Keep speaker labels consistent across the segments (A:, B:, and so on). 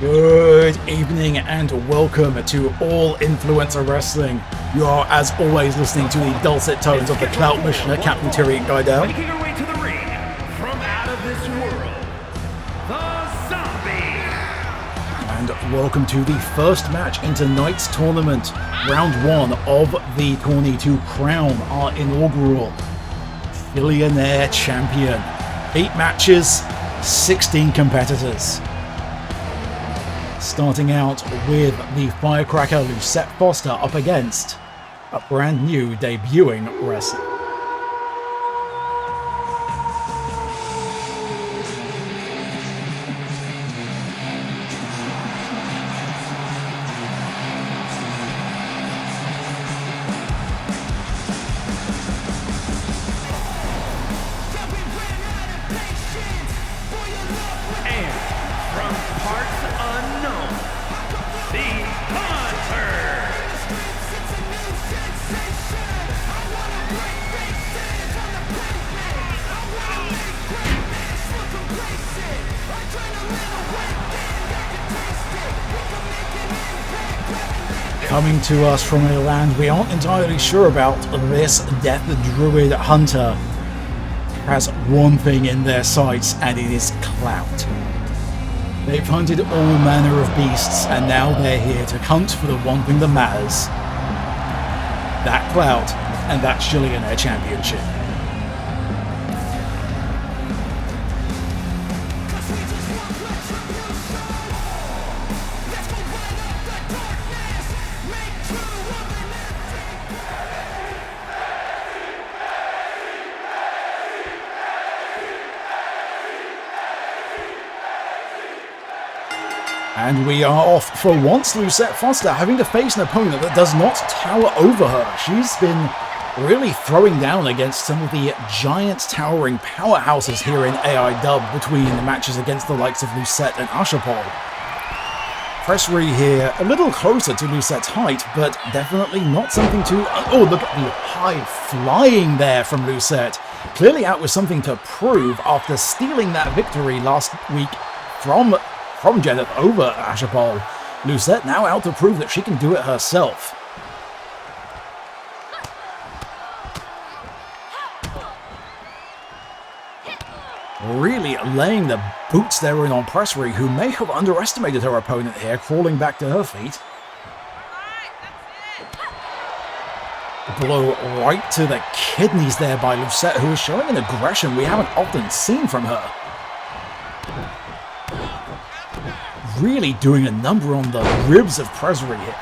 A: Good evening and welcome to All Influencer Wrestling. You are, as always, listening to the dulcet tones of the Clout Missioner, Captain Tyrion Guidel.
B: Making her way to the ring from out of this world, the Zombie.
A: And welcome to the first match in tonight's tournament, round one of the tourney to crown our inaugural Shillion champion. 8 matches, 16 competitors. Starting out with the firecracker Lucette Foster up against a brand new debuting wrestler. Coming to us from a land we aren't entirely sure about, this Death Druid Hunter has one thing in their sights, and it is clout. They've hunted all manner of beasts, and now they're here to hunt for the one thing that matters. That clout, and that Shillion championship. And we are off for once. Lucette Foster having to face an opponent that does not tower over her. She's been really throwing down against some of the giant towering powerhouses here in AIW between the matches against the likes of Lucette and Ashapol. Pressery here a little closer to Lucette's height, but definitely not something to... Oh, look at the high flying there from Lucette. Clearly out with something to prove after stealing that victory last week from Jeneth over Ashapol. Lucette now out to prove that she can do it herself. Really laying the boots there in on Pressery, who may have underestimated her opponent here, crawling back to her feet. Blow right to the kidneys there by Lucette, who is showing an aggression we haven't often seen from her. Really doing a number on the ribs of Pressery here.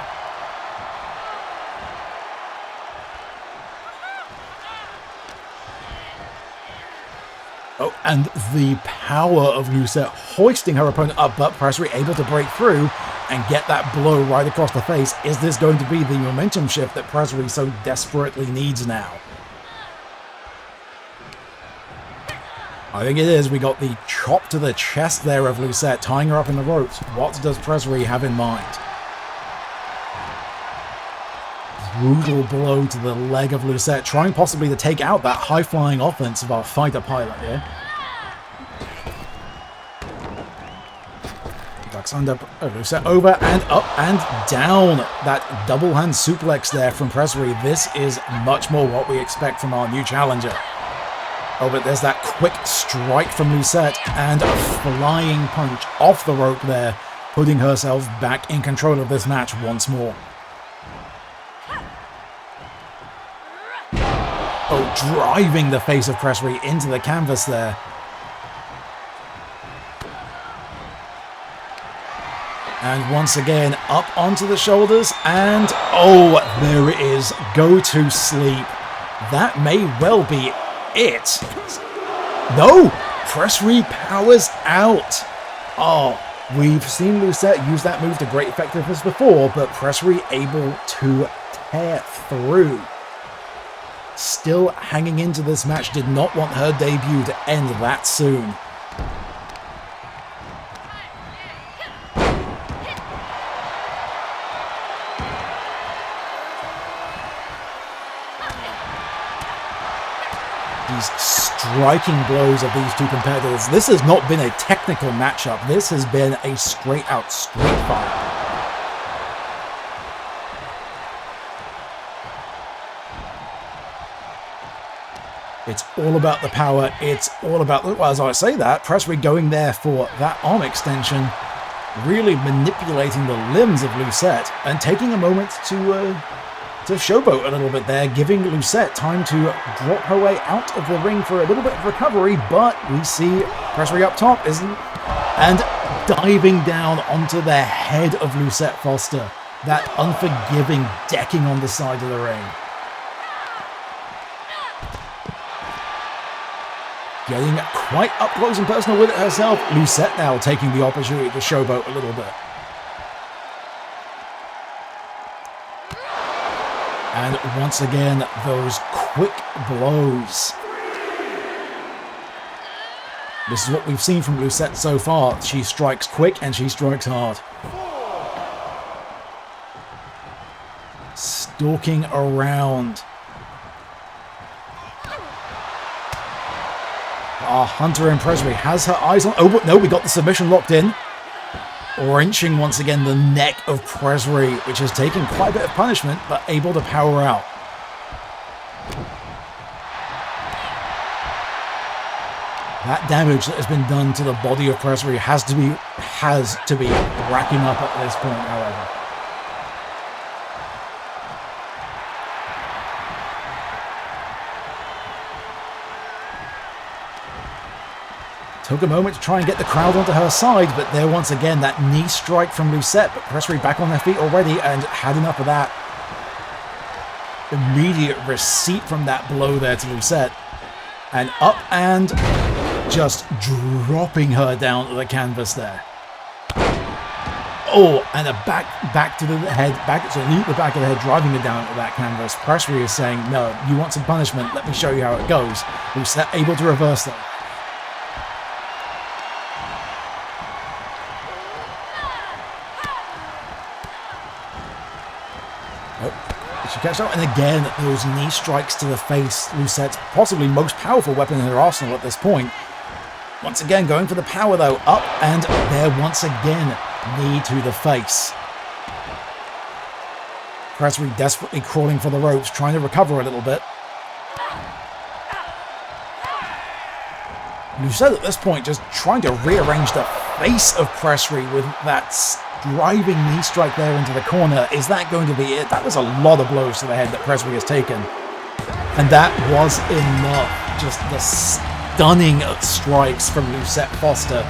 A: Oh, and the power of Lucette hoisting her opponent up, but Pressery able to break through and get that blow right across the face. Is this going to be the momentum shift that Pressery so desperately needs now? I think it is. We got the chop to the chest there of Lucette, tying her up in the ropes. What does Pressery have in mind? Brutal blow to the leg of Lucette, trying possibly to take out that high-flying offense of our fighter pilot here. Ducks under Lucette over and up and down. That double hand suplex there from Pressery. This is much more what we expect from our new challenger. Oh, but there's that quick strike from Lucette and a flying punch off the rope there, putting herself back in control of this match once more. Oh, driving the face of Pressery into the canvas there. And once again, up onto the shoulders, and oh, there it is. Go to sleep. That may well be it. No! Pressery powers out. Oh, we've seen Lucette use that move to great effectiveness before, but Pressery able to tear through. Still hanging into this match, did not want her debut to end that soon. these striking blows of these two competitors. This has not been a technical matchup. This has been a straight-out street fight. It's all about the power. It's all about, well, as I say that, Presley going there for that arm extension, really manipulating the limbs of Lucette and taking a moment to showboat a little bit there, giving Lucette time to drop her way out of the ring for a little bit of recovery, but we see Presley up top, and diving down onto the head of Lucette Foster, that unforgiving decking on the side of the ring. Getting quite up close and personal with it herself. Lucette now taking the opportunity to showboat a little bit. And once again, those quick blows. This is what we've seen from Lucette so far. She strikes quick and she strikes hard. Stalking around. Hunter and Presley has her eyes on... Oh, but no, we got the submission locked in. Wrenching once again the neck of Presley, which has taken quite a bit of punishment, but able to power out. That damage that has been done to the body of Presley has to be racking up at this point, however. Took a moment to try and get the crowd onto her side, but there once again that knee strike from Lucette, but Presley back on their feet already and had enough of that. Immediate receipt from that blow there to Lucette. And up and just dropping her down to the canvas there. Oh, and a back to the head, back to the back of the head, driving her down to that canvas. Presley is saying, no, you want some punishment, let me show you how it goes. Lucette able to reverse that. She catches up, and again, those knee strikes to the face. Lucette's possibly most powerful weapon in her arsenal at this point. Once again, going for the power though, up, and there once again, knee to the face. Presley desperately crawling for the ropes, trying to recover a little bit. Lucette at this point just trying to rearrange the face of Presley with that driving knee strike there into the corner. Is that going to be it? That was a lot of blows to the head that Presley has taken. And that was enough. Just the stunning strikes from Lucette Foster.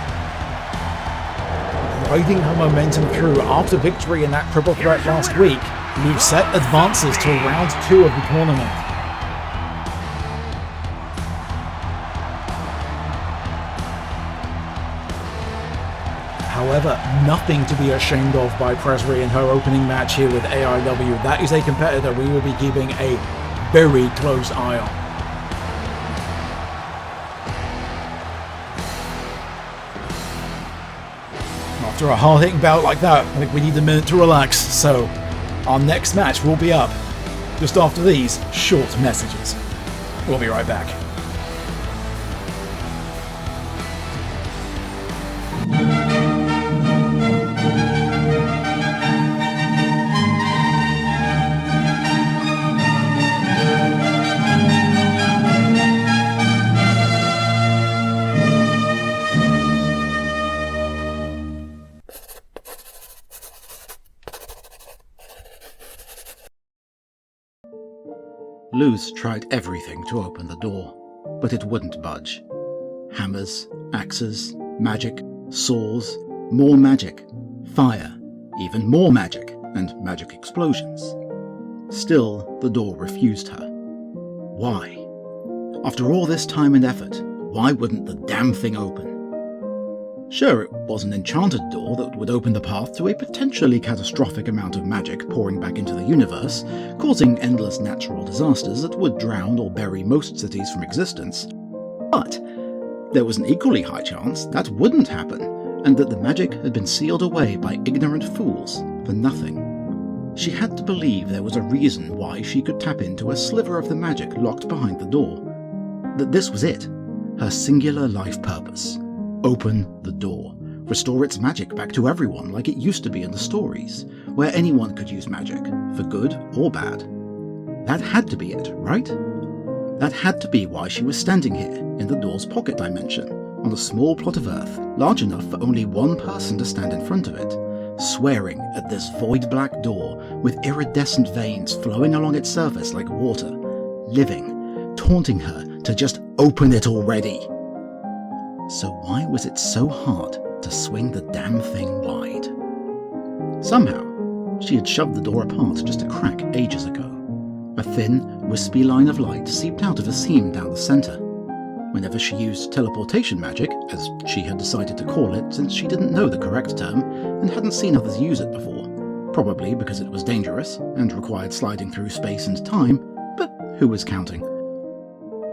A: Riding her momentum through after victory in that triple threat last week, Lucette advances to round 2 of the tournament. However, nothing to be ashamed of by Presley in her opening match here with AIW. That is a competitor we will be keeping a very close eye on. After a hard-hitting bout like that, I think we need a minute to relax, so our next match will be up just after these short messages. We'll be right back.
C: Luz tried everything to open the door, but it wouldn't budge. Hammers, axes, magic, saws, more magic, fire, even more magic, and magic explosions. Still, the door refused her. Why? After all this time and effort, why wouldn't the damn thing open? Sure, it was an enchanted door that would open the path to a potentially catastrophic amount of magic pouring back into the universe, causing endless natural disasters that would drown or bury most cities from existence. But there was an equally high chance that wouldn't happen, and that the magic had been sealed away by ignorant fools for nothing. She had to believe there was a reason why she could tap into a sliver of the magic locked behind the door. that this was it. Her singular life purpose. Open the door. Restore its magic back to everyone like it used to be in the stories, where anyone could use magic, for good or bad. That had to be it, right? That had to be why she was standing here, in the door's pocket dimension, on a small plot of Earth, large enough for only one person to stand in front of it, swearing at this void-black door with iridescent veins flowing along its surface like water, living, taunting her to just open it already. So why was it so hard to swing the damn thing wide? Somehow, she had shoved the door apart just a crack ages ago. A thin, wispy line of light seeped out of a seam down the centre. Whenever she used teleportation magic, as she had decided to call it since she didn't know the correct term and hadn't seen others use it before, probably because it was dangerous and required sliding through space and time, but who was counting?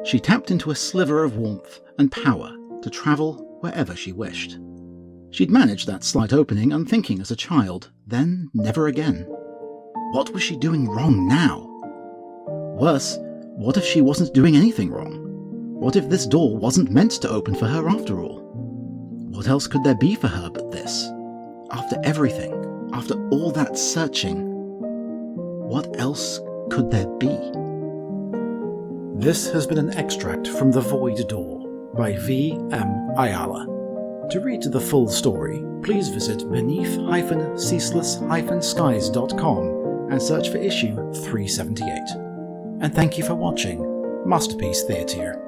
C: She tapped into a sliver of warmth and power to travel wherever she wished. She'd managed that slight opening unthinking as a child, then never again. What was she doing wrong now? Worse, what if she wasn't doing anything wrong? What if this door wasn't meant to open for her after all? What else could there be for her but this? After everything, after all that searching, what else could there be?
A: This has been an extract from The Void Door by V.M. Ayala. To read the full story, please visit beneath-ceaseless-skies.com and search for issue 378. And thank you for watching Masterpiece Theatre.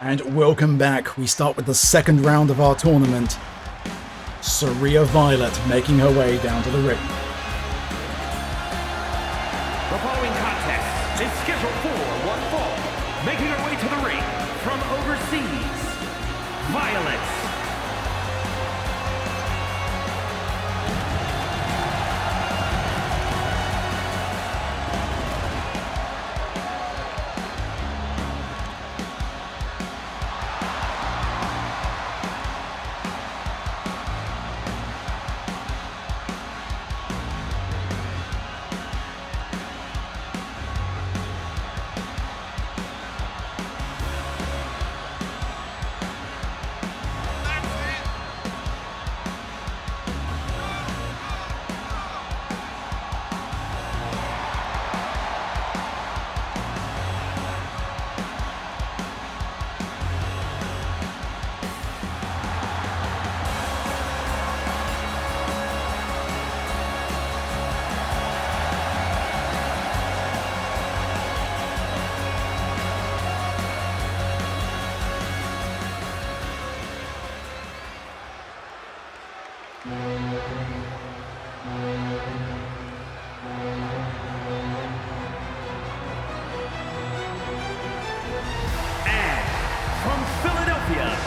A: And welcome back. We start with the second round of our tournament. Saria Violet making her way down to the ring.
B: The following contest is scheduled for one fall. Making her way to the ring from overseas, Violet.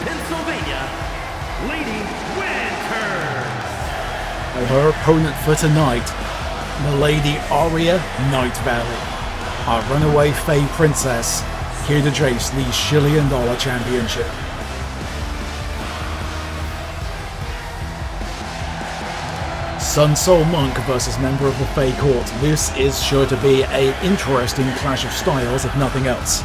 B: Pennsylvania, Lady Winters.
A: Her opponent for tonight, Milady Aria Night Valley, our runaway Fae Princess, here to chase the Shillion Championship. Sun Soul Monk versus member of the Fae Court. This is sure to be an interesting clash of styles, if nothing else.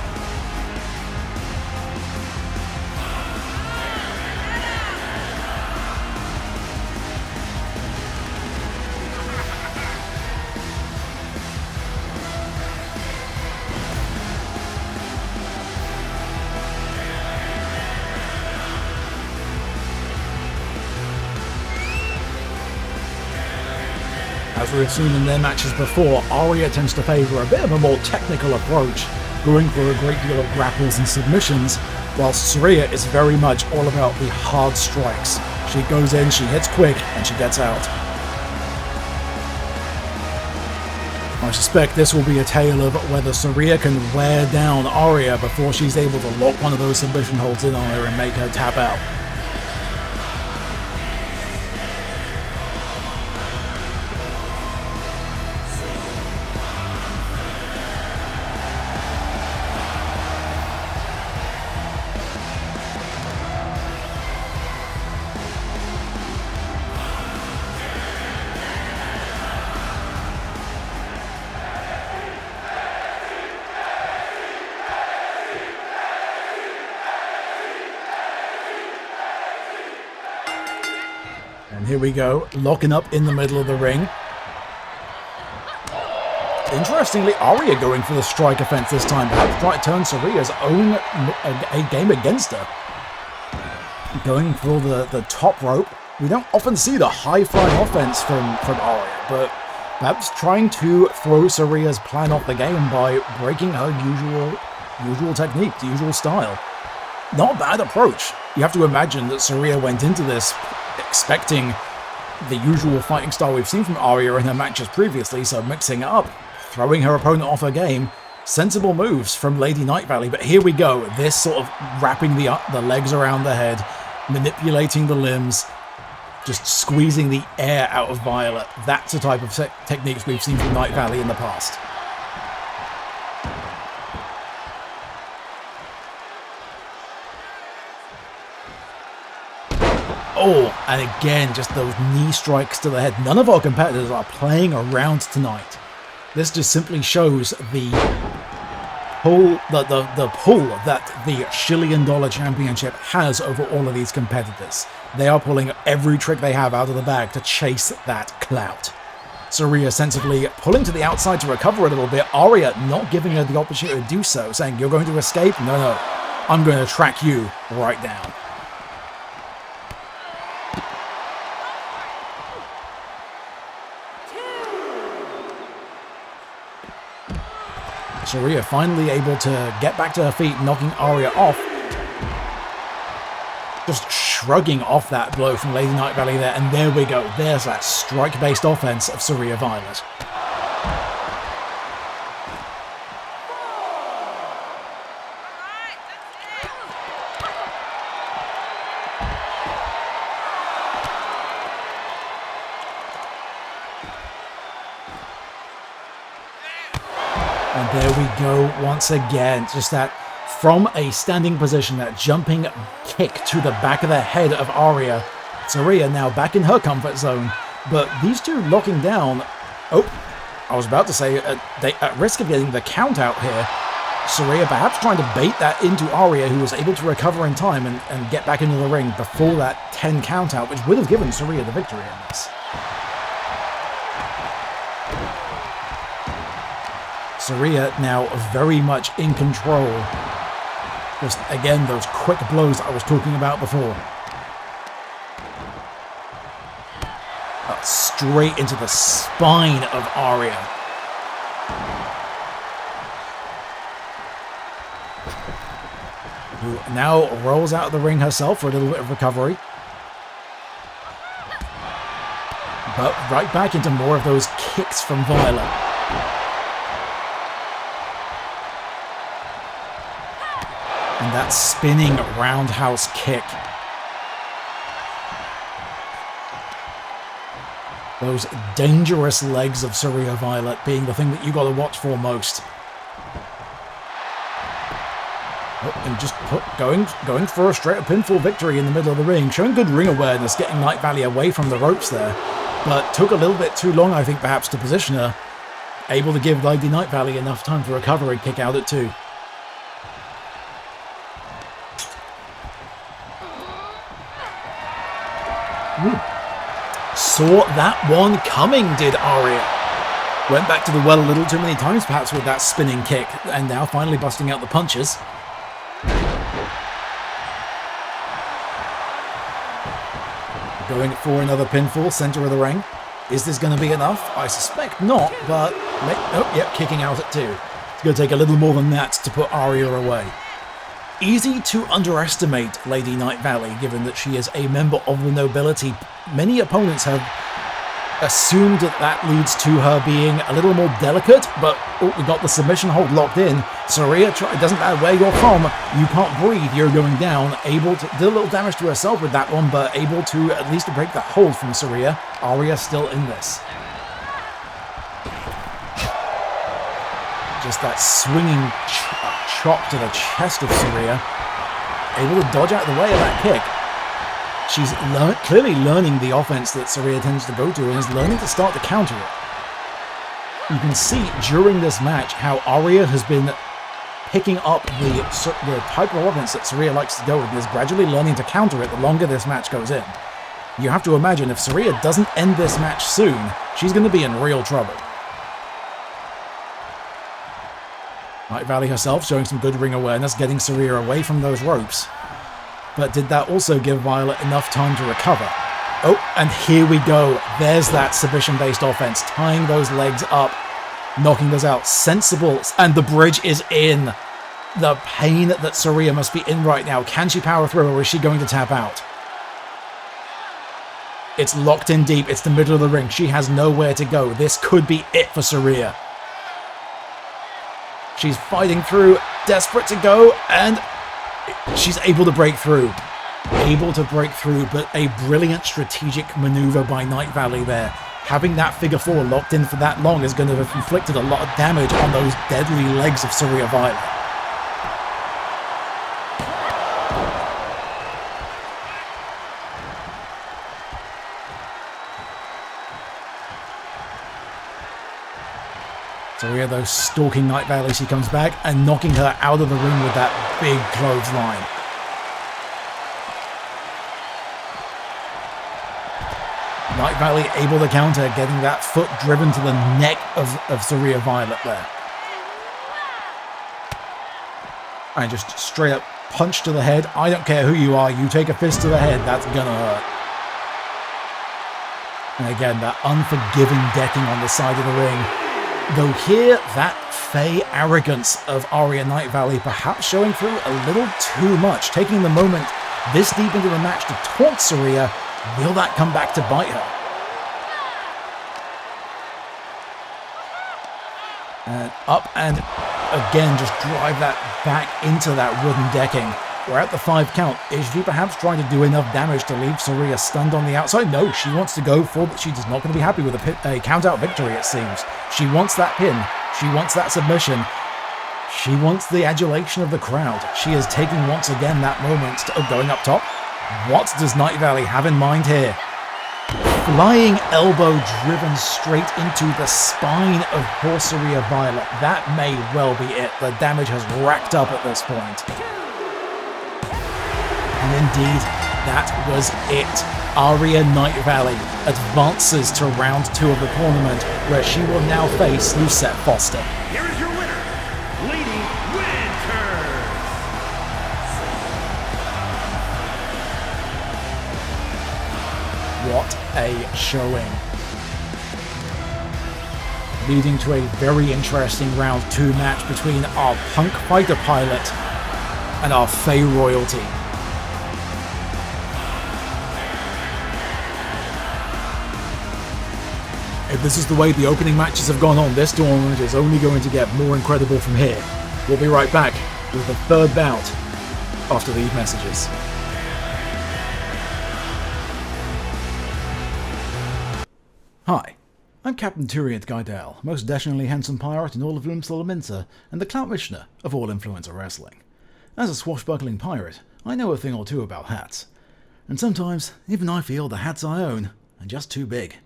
A: As we've seen in their matches before, Aria tends to favour a bit of a more technical approach, going for a great deal of grapples and submissions, whilst Saria is very much all about the hard strikes. She goes in, she hits quick, and she gets out. I suspect this will be a tale of whether Saria can wear down Aria before she's able to lock one of those submission holds in on her and make her tap out. And here we go, locking up in the middle of the ring. Interestingly, Arya going for the strike offense this time, perhaps trying to turn Saria's own a game against her. Going for the top rope. We don't often see the high-flying offense from Arya, but perhaps trying to throw Saria's plan off the game by breaking her usual technique, the usual style. Not a bad approach. You have to imagine that Saria went into this expecting the usual fighting style we've seen from Arya in her matches previously, so mixing it up, throwing her opponent off her game. Sensible moves from Lady Night Valley, but here we go. This sort of wrapping the legs around the head, manipulating the limbs, just squeezing the air out of Violet. That's the type of techniques we've seen from Night Valley in the past. Oh, and again, just those knee strikes to the head. None of our competitors are playing around tonight. This just simply shows the pull that the Shillion Dollar Championship has over all of these competitors. They are pulling every trick they have out of the bag to chase that clout. Saria sensibly pulling to the outside to recover a little bit. Arya not giving her the opportunity to do so, saying, "You're going to escape? No, I'm going to track you right down." Saria finally able to get back to her feet, knocking Arya off. Just shrugging off that blow from Lady Night Valley there, and there we go. There's that strike-based offense of Saria Violet. And there we go once again, just that from a standing position, that jumping kick to the back of the head of Arya. Saria now back in her comfort zone, but these two locking down. Oh, I was about to say, at risk of getting the count out here, Saria perhaps trying to bait that into Arya, who was able to recover in time and get back into the ring before that 10 count out, which would have given Saria the victory in this. Saria now very much in control. Just, again, those quick blows I was talking about before. Straight into the spine of Arya. Who now rolls out of the ring herself for a little bit of recovery. But right back into more of those kicks from Violet. And that spinning roundhouse kick. Those dangerous legs of Saria Violet being the thing that you got to watch for most. Oh, and just going for a straight up pinfall victory in the middle of the ring, showing good ring awareness, getting Night Valley away from the ropes there, but took a little bit too long, I think, perhaps to position her. Able to give Lady Night Valley enough time to recover and kick out at 2. Saw that one coming, did Arya. Went back to the well a little too many times, perhaps, with that spinning kick, and now finally busting out the punches. Going for another pinfall, center of the ring. Is this going to be enough? I suspect not, but... Oh, yep, kicking out at 2. It's going to take a little more than that to put Arya away. Easy to underestimate Lady Night Valley, given that she is a member of the nobility. Many opponents have assumed that that leads to her being a little more delicate, but we got the submission hold locked in. Saria, it doesn't matter where you're from, you can't breathe, you're going down. Able to do a little damage to herself with that one, but able to at least break the hold from Saria. Arya still in this. Just that swinging chop to the chest of Saria. Able to dodge out of the way of that kick. She's clearly learning the offense that Saria tends to go to and is learning to start to counter it. You can see during this match how Arya has been picking up the type of offense that Saria likes to go with and is gradually learning to counter it the longer this match goes in. You have to imagine if Saraya doesn't end this match soon, she's going to be in real trouble. Night Valley herself showing some good ring awareness, getting Saraya away from those ropes. But did that also give Violet enough time to recover? Oh, and here we go. There's that submission-based offense, tying those legs up, knocking those out. Sensible, and the bridge is in. The pain that Saraya must be in right now. Can she power through, or is she going to tap out? It's locked in deep. It's the middle of the ring. She has nowhere to go. This could be it for Saraya. She's fighting through, desperate to go, and she's able to break through. Able to break through, but a brilliant strategic maneuver by Night Valley there. Having that figure four locked in for that long is going to have inflicted a lot of damage on those deadly legs of Saraya Violet. Saraya, though, stalking Night Valley, she comes back and knocking her out of the ring with that big clothesline. Night Valley able to counter, getting that foot driven to the neck of Saraya Violet there. And just straight up punch to the head. I don't care who you are, you take a fist to the head, that's gonna hurt. And again, that unforgiving decking on the side of the ring. Though here, that fey arrogance of Aria Night Valley perhaps showing through a little too much, taking the moment this deep into the match to taunt Saraya. Will that come back to bite her? And up and again, just drive that back into that wooden decking. We're at the 5 count. Is she perhaps trying to do enough damage to leave Saraya stunned on the outside? No, she wants to go for that. She's not going to be happy with a count-out victory, it seems. She wants that pin. She wants that submission. She wants the adulation of the crowd. She is taking once again that moment going up top. What does Night Valley have in mind here? Flying elbow driven straight into the spine of poor Saraya Violet. That may well be it. The damage has racked up at this point. And indeed, that was it. Aria Night Valley advances to round 2 of the tournament, where she will now face Lucette Foster.
B: Here is your winner, Lady Winters.
A: What a showing. Leading to a very interesting round 2 match between our Punk Fighter pilot and our Fey royalty. If this is the way the opening matches have gone on, this tournament is only going to get more incredible from here. We'll be right back with the 3rd bout after these messages. Hi, I'm Captain Tyriant Guidel, most dashingly handsome pirate in all of Loomsdalaminster and the Clout Missioner of all influencer wrestling. As a swashbuckling pirate, I know a thing or two about hats. And sometimes, even I feel the hats I own are just too big.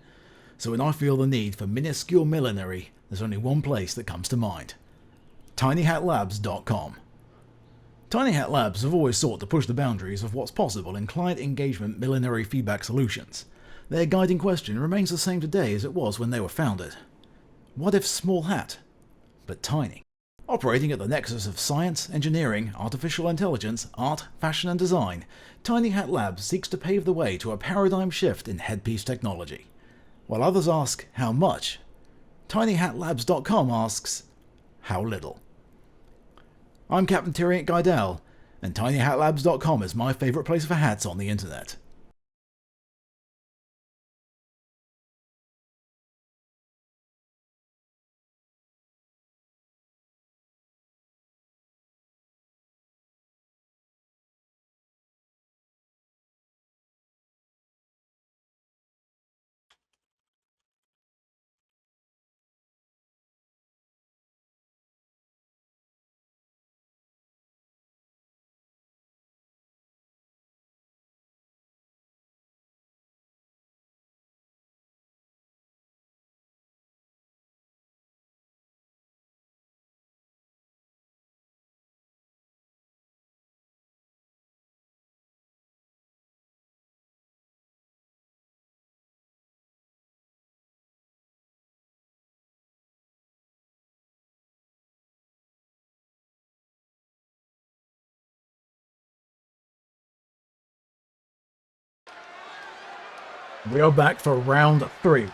A: So when I feel the need for minuscule millinery, there's only one place that comes to mind. TinyHatLabs.com. Tiny Hat Labs have always sought to push the boundaries of what's possible in client engagement millinery feedback solutions. Their guiding question remains the same today as it was when they were founded. What if small hat, but tiny? Operating at the nexus of science, engineering, artificial intelligence, art, fashion and design, Tiny Hat Labs seeks to pave the way to a paradigm shift in headpiece technology. While others ask, how much? TinyHatLabs.com asks, how little? I'm Captain Tyriant Guidel, and TinyHatLabs.com is my favourite place for hats on the internet. We are back for round 3.
B: The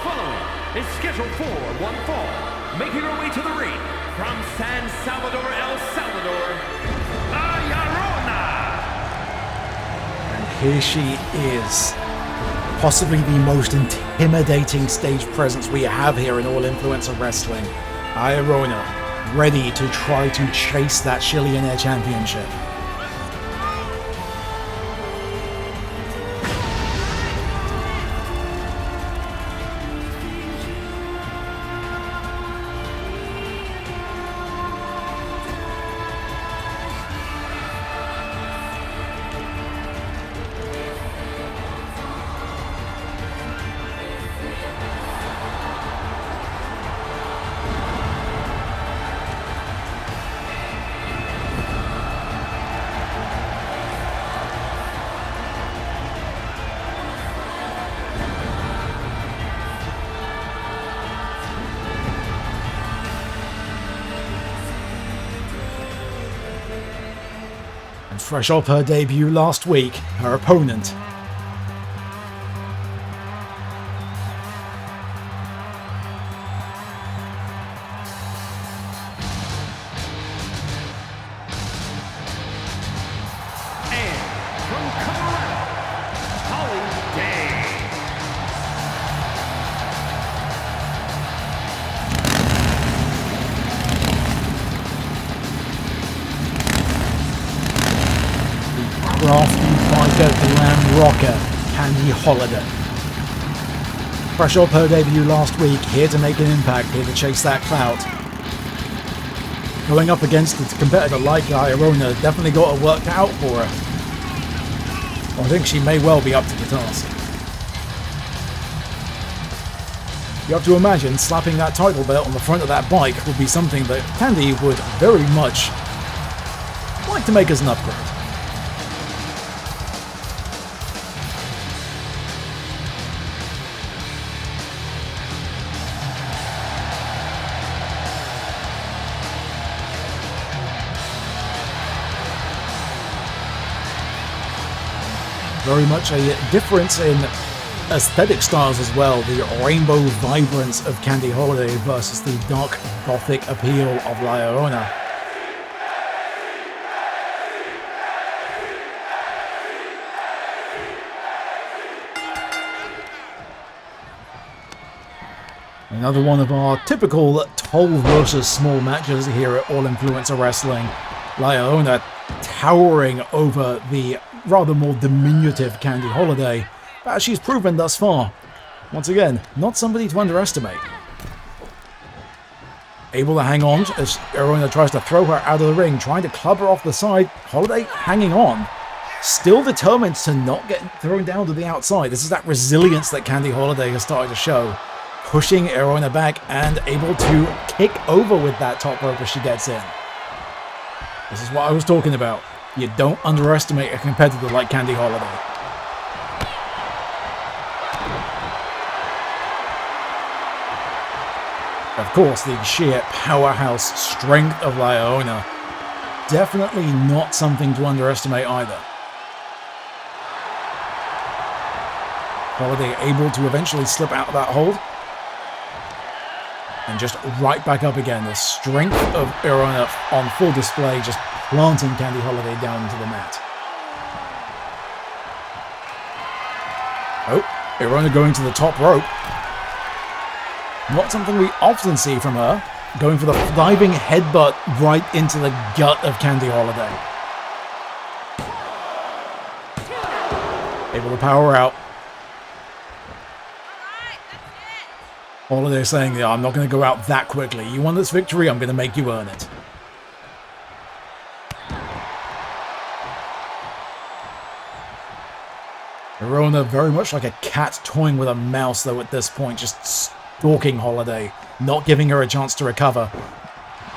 B: following is scheduled for one fall, making her way to the ring from San Salvador, El Salvador, La Llorona.
A: And here she is. Possibly the most intimidating stage presence we have here in All Influencer Wrestling. La Llorona, ready to try to chase that Shillion Air Championship. And fresh off her debut last week, her opponent,
B: And from Colorado, Holly Day.
A: crafty biker glam rocker, Candy Holiday. Fresh off her debut last week, here to make an impact, here to chase that clout. Going up against a competitor like La Llorona, definitely got it worked out for her. I think she may well be up to the task. You have to imagine slapping that title belt on the front of that bike would be something that Candy would very much like to make as an upgrade. Very much a difference in aesthetic styles as well. The rainbow vibrance of Candy Holiday versus the dark gothic appeal of La Llorona. Another one of our typical tall versus small matches here at All Influencer Wrestling. La Llorona towering over the rather more diminutive Candy Holiday, but as she's proven thus far, once again, not somebody to underestimate. Able to hang on as Llorona tries to throw her out of the ring, trying to club her off the side. Holiday hanging on, still determined to not get thrown down to the outside. This is that resilience that Candy Holiday has started to show. Pushing Llorona back and able to kick over with that top rope as she gets in. This is what I was talking about. You don't underestimate a competitor like Candy Holiday. Of course, the sheer powerhouse strength of La Llorona, definitely not something to underestimate either. Holiday able to eventually slip out of that hold. And just right back up again. The strength of Llorona on full display, just planting Candy Holiday down into the mat. Oh, Llorona going to the top rope. Not something we often see from her. Going for the diving headbutt right into the gut of Candy Holiday. Able to power out. Holiday saying, yeah, I'm not going to go out that quickly. You want this victory, I'm going to make you earn it. Llorona very much like a cat toying with a mouse though at this point, just stalking Holiday, not giving her a chance to recover.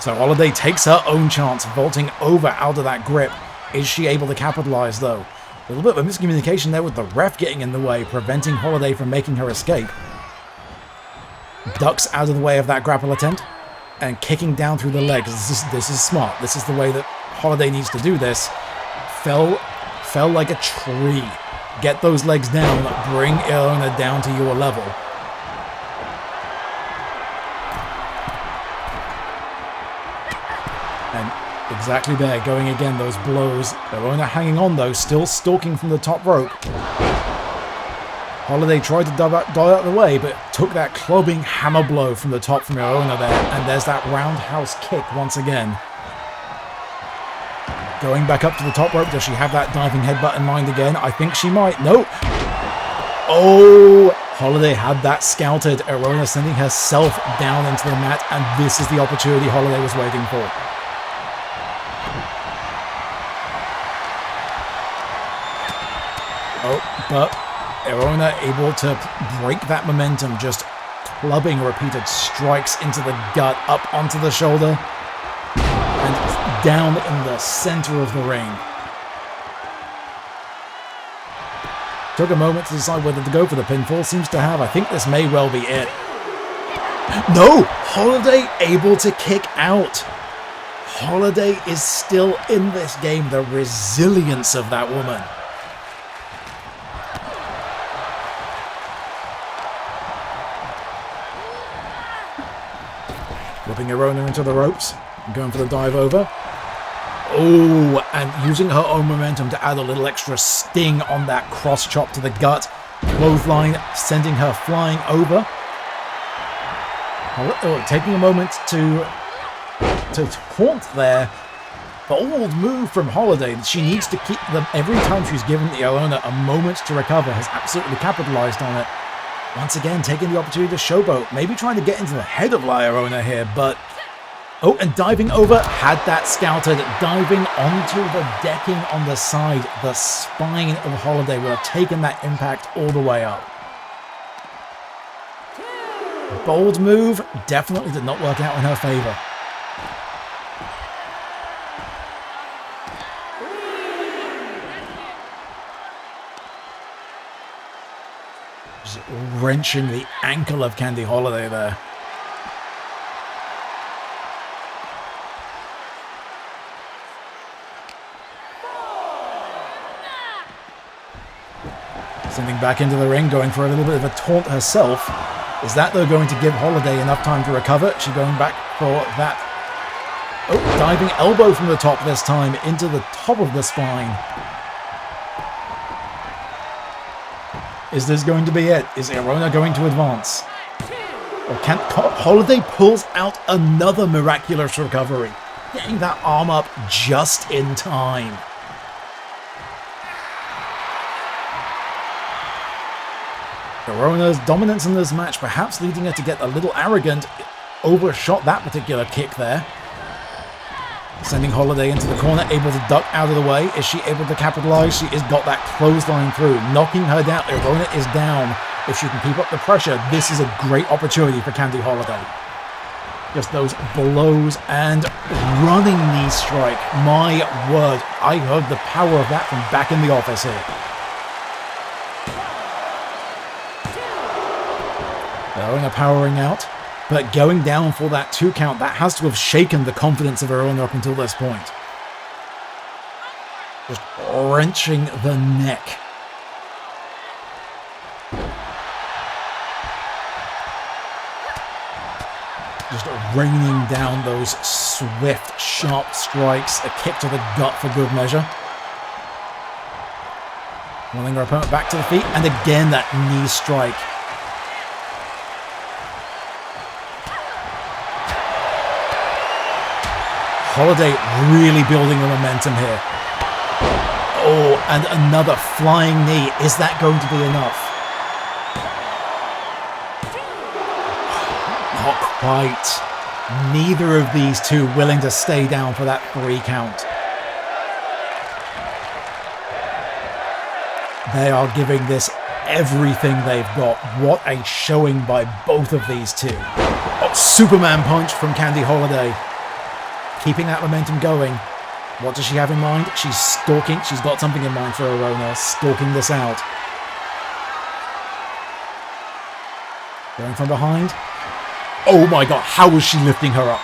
A: So Holiday takes her own chance, vaulting over out of that grip. Is she able to capitalize though? A little bit of a miscommunication there with the ref getting in the way, preventing Holiday from making her escape. Ducks out of the way of that grapple attempt. and kicking down through the legs. This is smart. This is the way that Holiday needs to do this. Fell like a tree. Get those legs down. Bring Iona down to your level. And exactly there, going again, those blows. Iona hanging on though, still stalking from the top rope. Holiday tried to dive out of the way, but took that clubbing hammer blow from the top from Iona there. And there's that roundhouse kick once again. Going back up to the top rope. Does she have that diving headbutt in mind again? I think she might. Nope. Oh, Holiday had that scouted. Iona sending herself down into the mat. And this is the opportunity Holiday was waiting for. Oh, but Iona able to break that momentum, just clubbing repeated strikes into the gut, up onto the shoulder, and down in the center of the ring. Took a moment to decide whether to go for the pinfall. Seems to have. I think this may well be it. No! Holiday able to kick out. Holiday is still in this game. The resilience of that woman. Whipping Iona into the ropes, going for the dive over. Oh, and using her own momentum to add a little extra sting on that cross chop to the gut. Clothesline, sending her flying over. Oh, taking a moment to taunt there. Bold move from Holiday. She needs to keep them every time she's given Iona a moment to recover. Has absolutely capitalized on it. Once again, taking the opportunity to showboat. Maybe trying to get into the head of Iona here, but... Oh, and diving over. Had that scouted. Diving onto the decking on the side. The spine of Holiday would have taken that impact all the way up. Bold move. Definitely did not work out in her favor. Just wrenching the ankle of Candy Holiday there. Sending back into the ring, going for a little bit of a taunt herself. Is that, though, going to give Holiday enough time to recover? She going back for that. Oh, diving elbow from the top this time into the top of the spine. Is this going to be it? Is Iona going to advance? Or can Holiday pulls out another miraculous recovery, getting that arm up just in time. Iona's dominance in this match perhaps leading her to get a little arrogant. Overshot that particular kick there. Sending Holiday into the corner, able to duck out of the way. Is she able to capitalize? She has got that clothesline through, knocking her down. Iona is down. If she can keep up the pressure, this is a great opportunity for Candy Holiday. Just those blows and running knee strike. My word, I heard the power of that from back in the office here. Iona powering out, but going down for that 2 count, that has to have shaken the confidence of Iona up until this point. Just wrenching the neck. Just raining down those swift, sharp strikes. A kick to the gut for good measure. Rolling her opponent back to the feet, and again that knee strike. Holiday really building the momentum here. Oh, and another flying knee. Is that going to be enough? Not quite. Neither of these two willing to stay down for that 3 count. They are giving this everything they've got. What a showing by both of these two. Oh, Superman punch from Candy Holiday. Keeping that momentum going. What does she have in mind? She's stalking. She's got something in mind for Iona. Stalking this out. Going from behind. Oh my god, how was she lifting her up?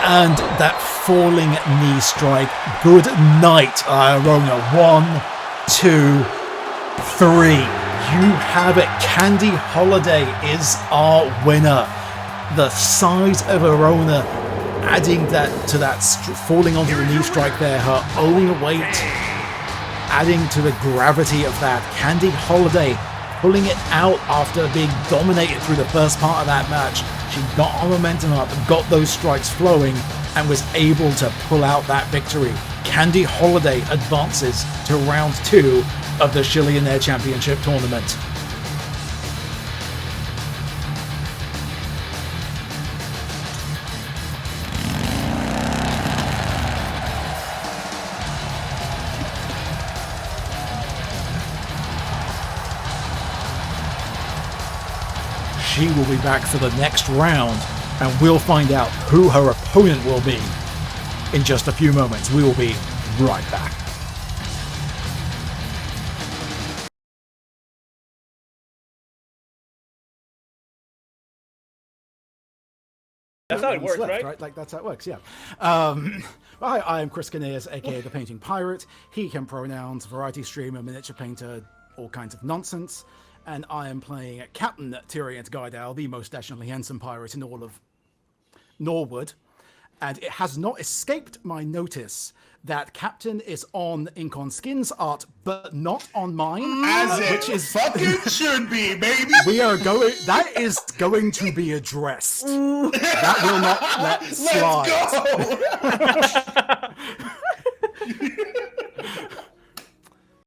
A: And that falling knee strike. Good night, Iarona. 1, 2, 3. You have it. Candy Holiday is our winner. The size of Iarona adding that to that falling onto the knee strike there, her own weight adding to the gravity of that. Candy Holiday pulling it out after being dominated through the first part of that match. She got her momentum up, got those strikes flowing, and was able to pull out that victory. Candy Holiday advances to round 2 of the Shillion Air Championship tournament. She will be back for the next round, and we'll find out who her opponent will be in just a few moments. We will be right back.
D: That's how it works,
A: left,
D: right?
A: Like, that's how it works, yeah. Hi, I am Chris Caneas, aka the Painting Pirate. He can pronouns, variety streamer, miniature painter, all kinds of nonsense. And I am playing Captain Tyrion Guidal, the most dashingly handsome pirate in all of Norwood. And it has not escaped my notice that Captain is on Incon Skin's art, but not on mine.
E: As
A: which is
E: fucking should be, baby.
A: We are going. That is going to be addressed. That will not let slide.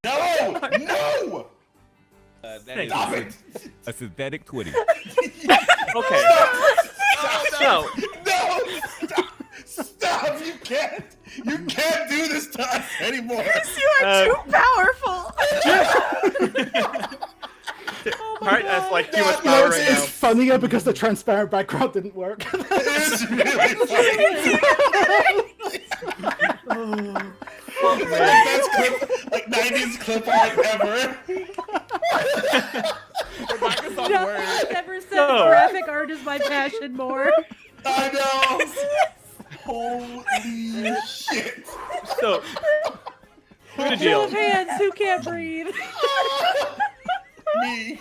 E: No! Stop it!
F: A synthetic Twitty.
D: Okay. So,
E: No! Stop! You can't do this to us anymore.
G: You are too powerful.
D: Alright, that's like too much
A: You know,
D: power right
A: it's
D: now.
A: funnier because the transparent background didn't work.
E: It's really funny. Like best clip, like 90s clip art ever.
G: I've never said
D: No.
G: graphic art is my passion more.
E: I know. Holy shit.
D: So, who's the
G: Show
D: deal?
G: of hands, who can't breathe?
E: Me.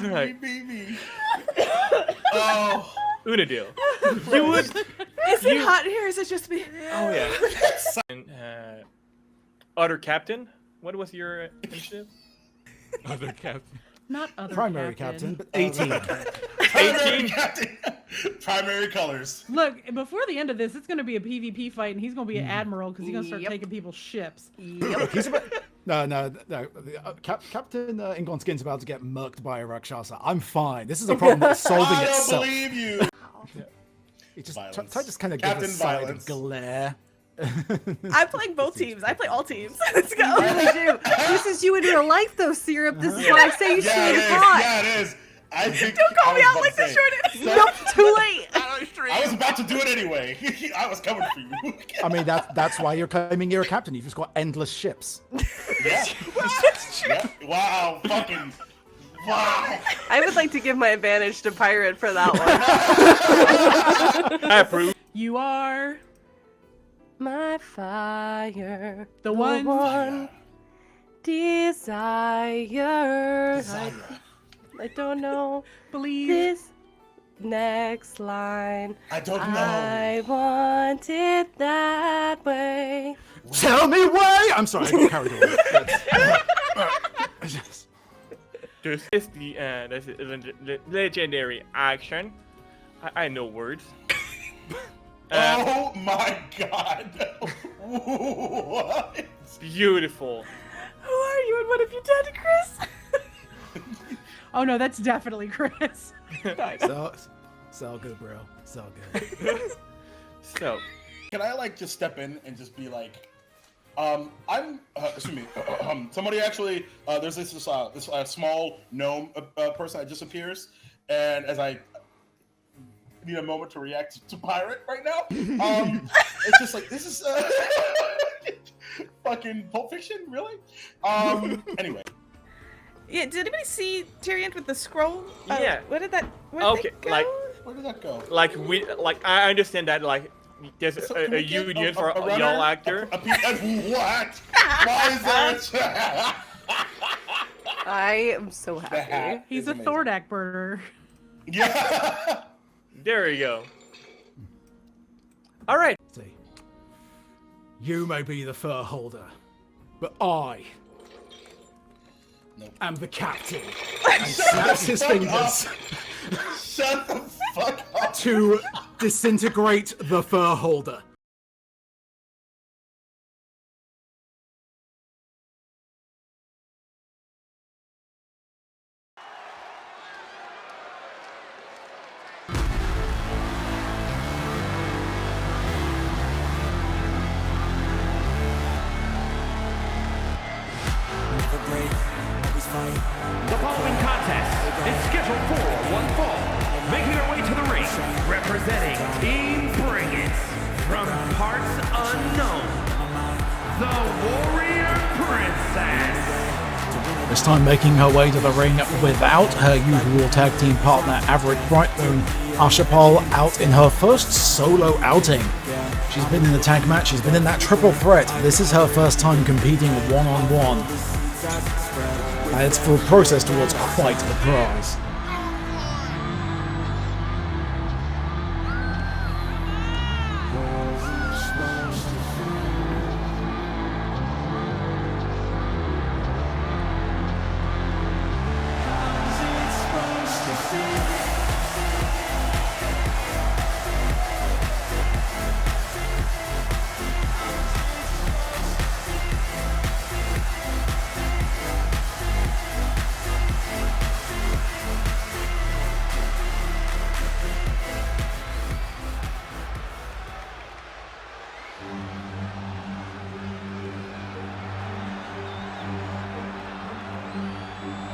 D: Alright.
E: Me. Oh.
D: Una deal. You would.
G: Is it hot in here? Is it just me?
D: Oh yeah. And, other captain. What was your initiative?
F: Other captain.
G: Not other
A: Primary captain, but 18.
E: Primary captain. Primary colors.
G: Look, before the end of this, it's going to be a PvP fight, and he's going to be an admiral because he's going to start taking people's ships.
A: Look, he's about... No. Captain Ingon Skin's about to get murked by a Rakshasa. I'm fine. This is a problem that's solving
E: I don't
A: itself.
E: believe you.
A: It just
E: Violence.
A: just kind of gives a
E: Captain
A: side
E: Violence.
A: glare.
H: I'm playing both teams. I play all teams. Let's go.
G: I really do. This is you in real life, though, Syrup. This is why I say you should
E: Yeah, it
G: have
E: is.
G: fought.
E: Yeah, it is. I think
H: Don't call me
E: I was
H: out
E: about
H: like
E: to
H: the
E: say.
H: short.
G: Nope, too late.
E: I was about to do it anyway. I was coming for you.
A: I mean, that's why you're claiming you're a captain. You've just got endless ships.
E: Yeah. Yeah. Wow. Fucking. Wow.
H: I would like to give my advantage to Pirate for that one.
D: I approve.
G: You are
H: My fire.
G: the one.
H: Desire. I don't know.
G: Believe.
H: This next line.
E: I don't know.
H: I want it that way.
A: Tell me why! I'm sorry, I got carried away.
D: This is the legendary action. I know words.
E: Oh my god. What?
D: Beautiful.
H: Who are you and what have you done to Chris?
G: Oh no, that's definitely Chris.
A: It's all good, bro. It's all good.
D: So,
E: Can I like just step in and just be like, I'm excuse me, somebody actually there's this small gnome person that just appears, and as I need a moment to react to Pirate right now, it's just like this is fucking Pulp Fiction, really? Anyway.
H: Yeah, did anybody see Tyrion with the scroll?
D: Yeah.
H: What did that? Where'd
D: okay,
H: they go?
D: like
E: Where did that go?
D: Like I understand that like there's
E: So
D: a
E: can we get
D: union for
E: a
D: a
E: runner?
D: y'all actor.
E: What? Why is there a
H: I am so
E: The
H: happy.
E: hat
G: He's
E: is
G: a
E: amazing.
G: Thordak burner.
E: Yeah.
D: There you go. All right.
A: See, you may be the fur holder, but I am the captain. And snaps his fingers
E: Shut the fuck up.
A: to disintegrate the fur holder.
B: The following contest is scheduled for one fall. Making her way to the ring, representing Team Bring It, from parts unknown, the Warrior Princess.
A: This time making her way to the ring without her usual tag team partner Averick Brightmoon, Asha Pol out in her first solo outing. She's been in the tag match, she's been in that triple threat. This is her first time competing one-on-one. And it's for a process towards quite the prize.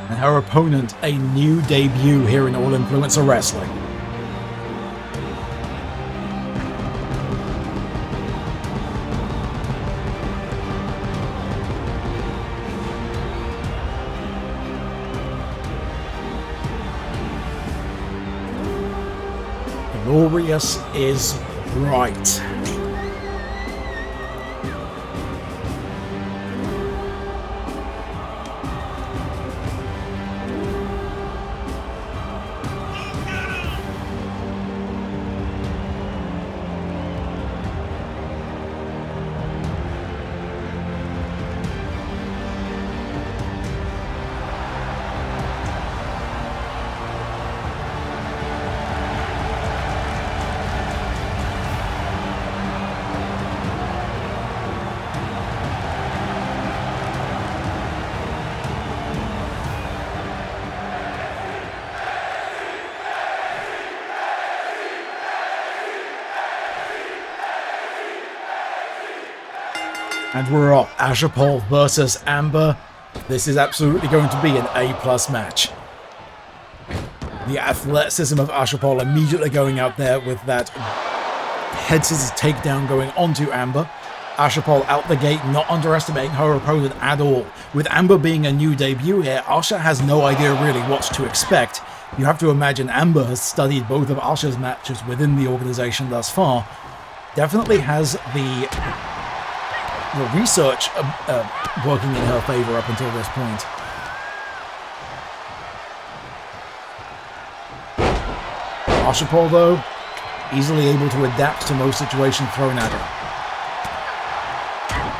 A: And her opponent, a new debut here in All Influencer Wrestling. Glorious is right. And we're off. Asha Pol versus Amber. This is absolutely going to be an A+ match. The athleticism of Asha Pol immediately going out there with that head scissors takedown going onto Amber. Asha Pol out the gate, not underestimating her opponent at all. With Amber being a new debut here, Asha has no idea really what to expect. You have to imagine Amber has studied both of Asha's matches within the organization thus far. Definitely has the research working in her favor up until this point. Asha Pol, though, easily able to adapt to most situations thrown at her.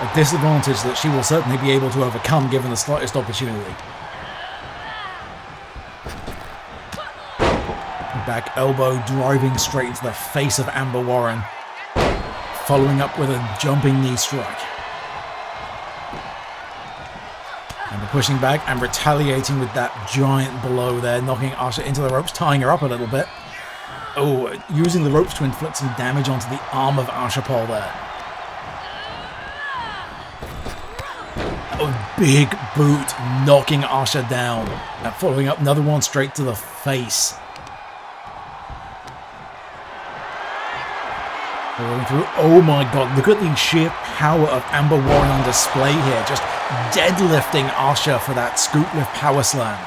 A: A disadvantage that she will certainly be able to overcome given the slightest opportunity. Back elbow driving straight into the face of Amber Warren, following up with a jumping knee strike. Amber pushing back and retaliating with that giant blow there, knocking Asha into the ropes, tying her up a little bit. Oh, using the ropes to inflict some damage onto the arm of Asha Pol there. A big boot knocking Asha down. And following up another one straight to the face. Going through. Oh my god, look at the sheer power of Amber Warren on display here. Just deadlifting Asha for that scoop lift power slam.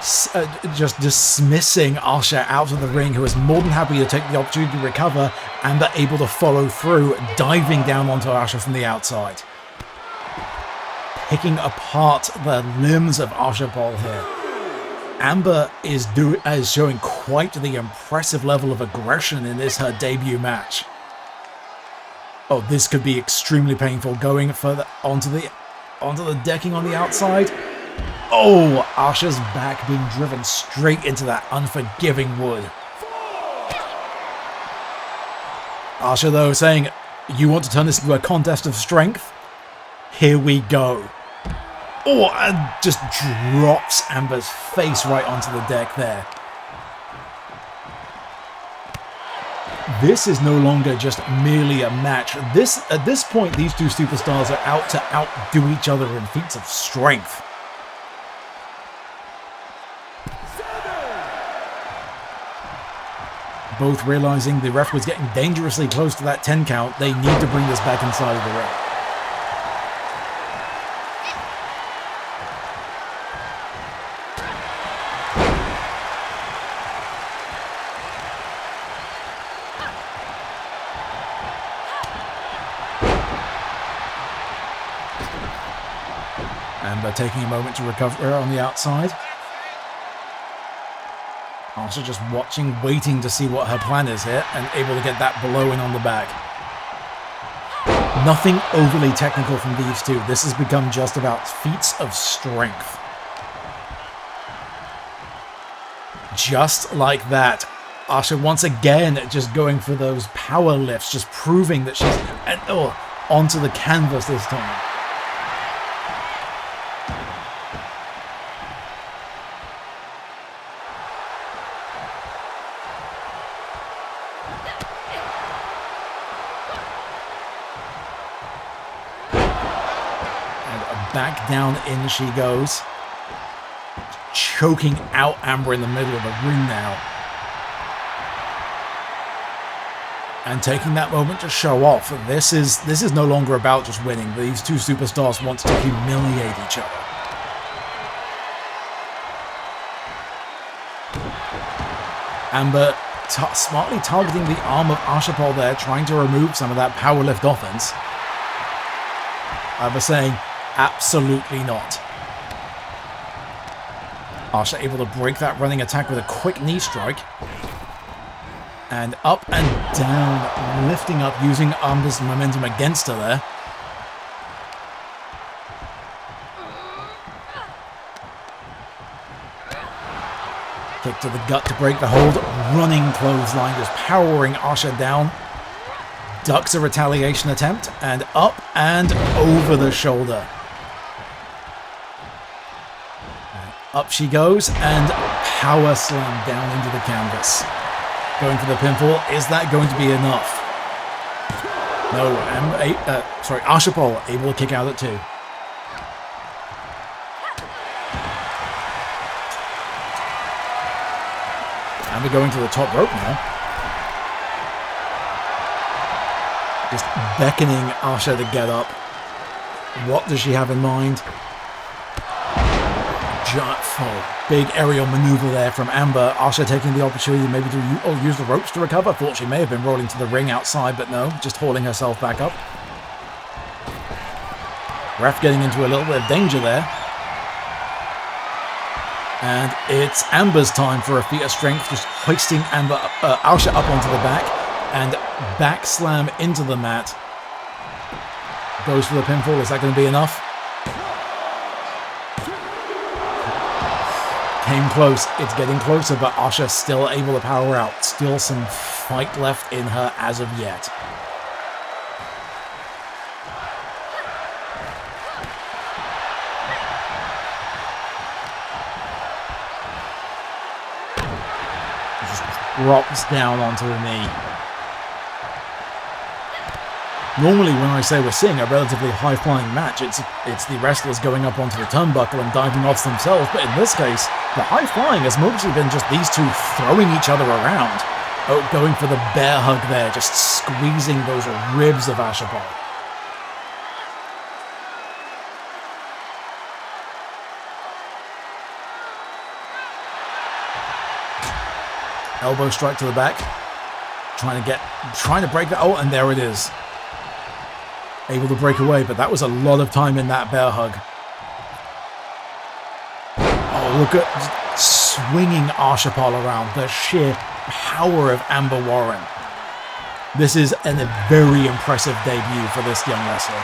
A: just dismissing Asha out of the ring, who is more than happy to take the opportunity to recover. Amber able to follow through, diving down onto Asha from the outside. Picking apart the limbs of Asha Paul here. Amber is showing quite the impressive level of aggression in this her debut match. Oh, this could be extremely painful, going further onto the decking on the outside. Oh, Asha's back being driven straight into that unforgiving wood. Asha, though, saying, you want to turn this into a contest of strength? Here we go. Oh, and just drops Amber's face right onto the deck there. This is no longer just merely a match. At this point, these two superstars are out to outdo each other in feats of strength. Both realizing the ref was getting dangerously close to that 10 count, they need to bring this back inside of the ring. Amber taking a moment to recover on the outside. Also just watching, waiting to see what her plan is here, and able to get that blow in on the back. Nothing overly technical from these two. This has become just about feats of strength. Just like that. Asha once again just going for those power lifts, just proving that she's onto the canvas this time. Back down in she goes. Choking out Amber in the middle of the ring now. And taking that moment to show off. This is no longer about just winning. These two superstars want to humiliate each other. Amber smartly targeting the arm of Asha Paul there, trying to remove some of that powerlift offense. Amber saying, absolutely not. Asha able to break that running attack with a quick knee strike. And up and down, lifting up, using Amber's momentum against her there. Kick to the gut to break the hold. Running clothesline, just powering Asha down. Ducks a retaliation attempt, and up and over the shoulder. Up she goes, and power slam down into the canvas. Going for the pinfall. Is that going to be enough? No, Asha Paul able to kick out at 2. And we're going to the top rope now. Just beckoning Asha to get up. What does she have in mind? Big aerial maneuver there from Amber. Asha taking the opportunity maybe to use the ropes to recover. Thought she may have been rolling to the ring outside, but no, just hauling herself back up. Ref getting into a little bit of danger there. And it's Amber's time for a feat of strength, just hoisting Asha up onto the back and back slam into the mat. Goes for the pinfall. Is that going to be enough? Came close. It's getting closer, but Asha still able to power out. Still some fight left in her as of yet. Just drops down onto the knee. Normally, when I say we're seeing a relatively high-flying match, it's the wrestlers going up onto the turnbuckle and diving off themselves, but in this case, the high-flying has mostly been just these two throwing each other around. Oh, going for the bear hug there, just squeezing those ribs of Asha Paul. Elbow strike to the back. Trying to break that. Oh, and there it is. Able to break away, but that was a lot of time in that bear hug. Oh, look at swinging Arshapal around. The sheer power of Amber Warren. This is a very impressive debut for this young wrestler.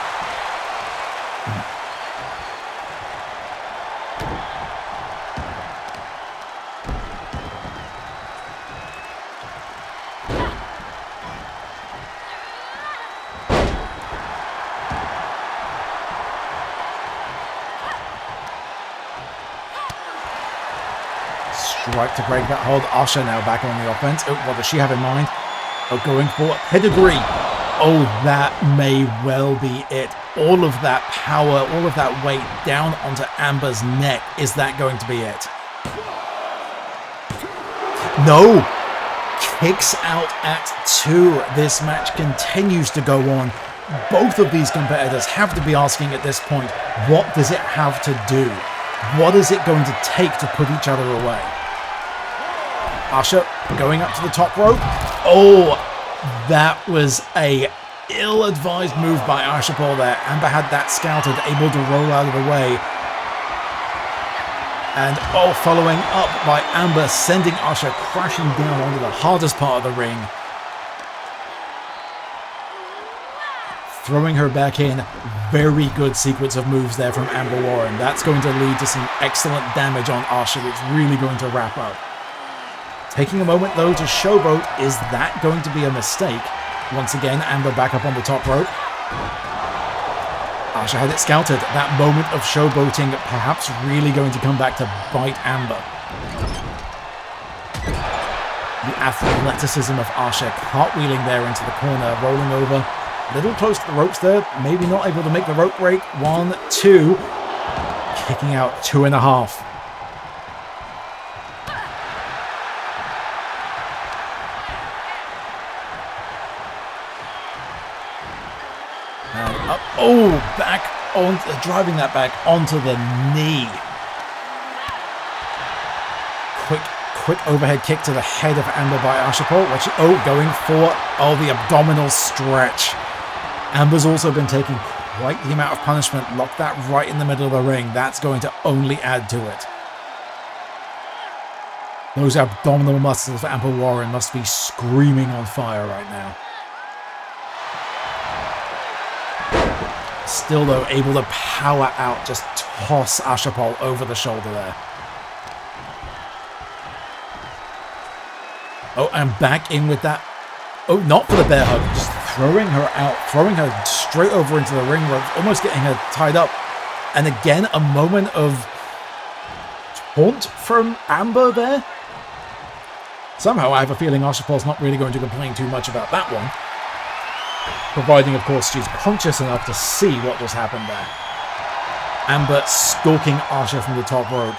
A: Strike to break that hold. Asha now back on the offense. Oh, what does she have in mind? Oh, going for pedigree. Oh, that may well be it. All of that power, all of that weight down onto Amber's neck. Is that going to be it? No! Kicks out at 2. This match continues to go on. Both of these competitors have to be asking at this point, what does it have to do? What is it going to take to put each other away? Asha going up to the top rope. Oh, that was a ill-advised move by Arshapal there. Amber had that scouted, able to roll out of the way. And oh, following up by Amber, sending Asha crashing down onto the hardest part of the ring. Throwing her back in. Very good sequence of moves there from Amber Warren. That's going to lead to some excellent damage on Asha that's really going to wrap up. Taking a moment though to showboat. Is that going to be a mistake? Once again, Amber back up on the top rope. Asha had it scouted. That moment of showboating perhaps really going to come back to bite Amber. The athleticism of Asha cartwheeling there into the corner, rolling over. A little close to the ropes there. Maybe not able to make the rope break. 1, 2. Kicking out 2.5. And up. Oh, back on, driving that back onto the knee. Quick overhead kick to the head of Amber by Arshapal. Going for the abdominal stretch. Amber's also been taking quite the amount of punishment. Lock that right in the middle of the ring. That's going to only add to it. Those abdominal muscles of Amber Warren must be screaming on fire right now. Still though, able to power out, just toss Arshapal over the shoulder there. Oh, and back in with that. Oh, not for the bear hug. Just throwing her out, throwing her straight over into the ring rope, almost getting her tied up. And again, a moment of taunt from Amber there. Somehow I have a feeling Arshapal's not really going to complain too much about that one. Providing, of course, she's conscious enough to see what just happened there. Amber stalking Asha from the top rope.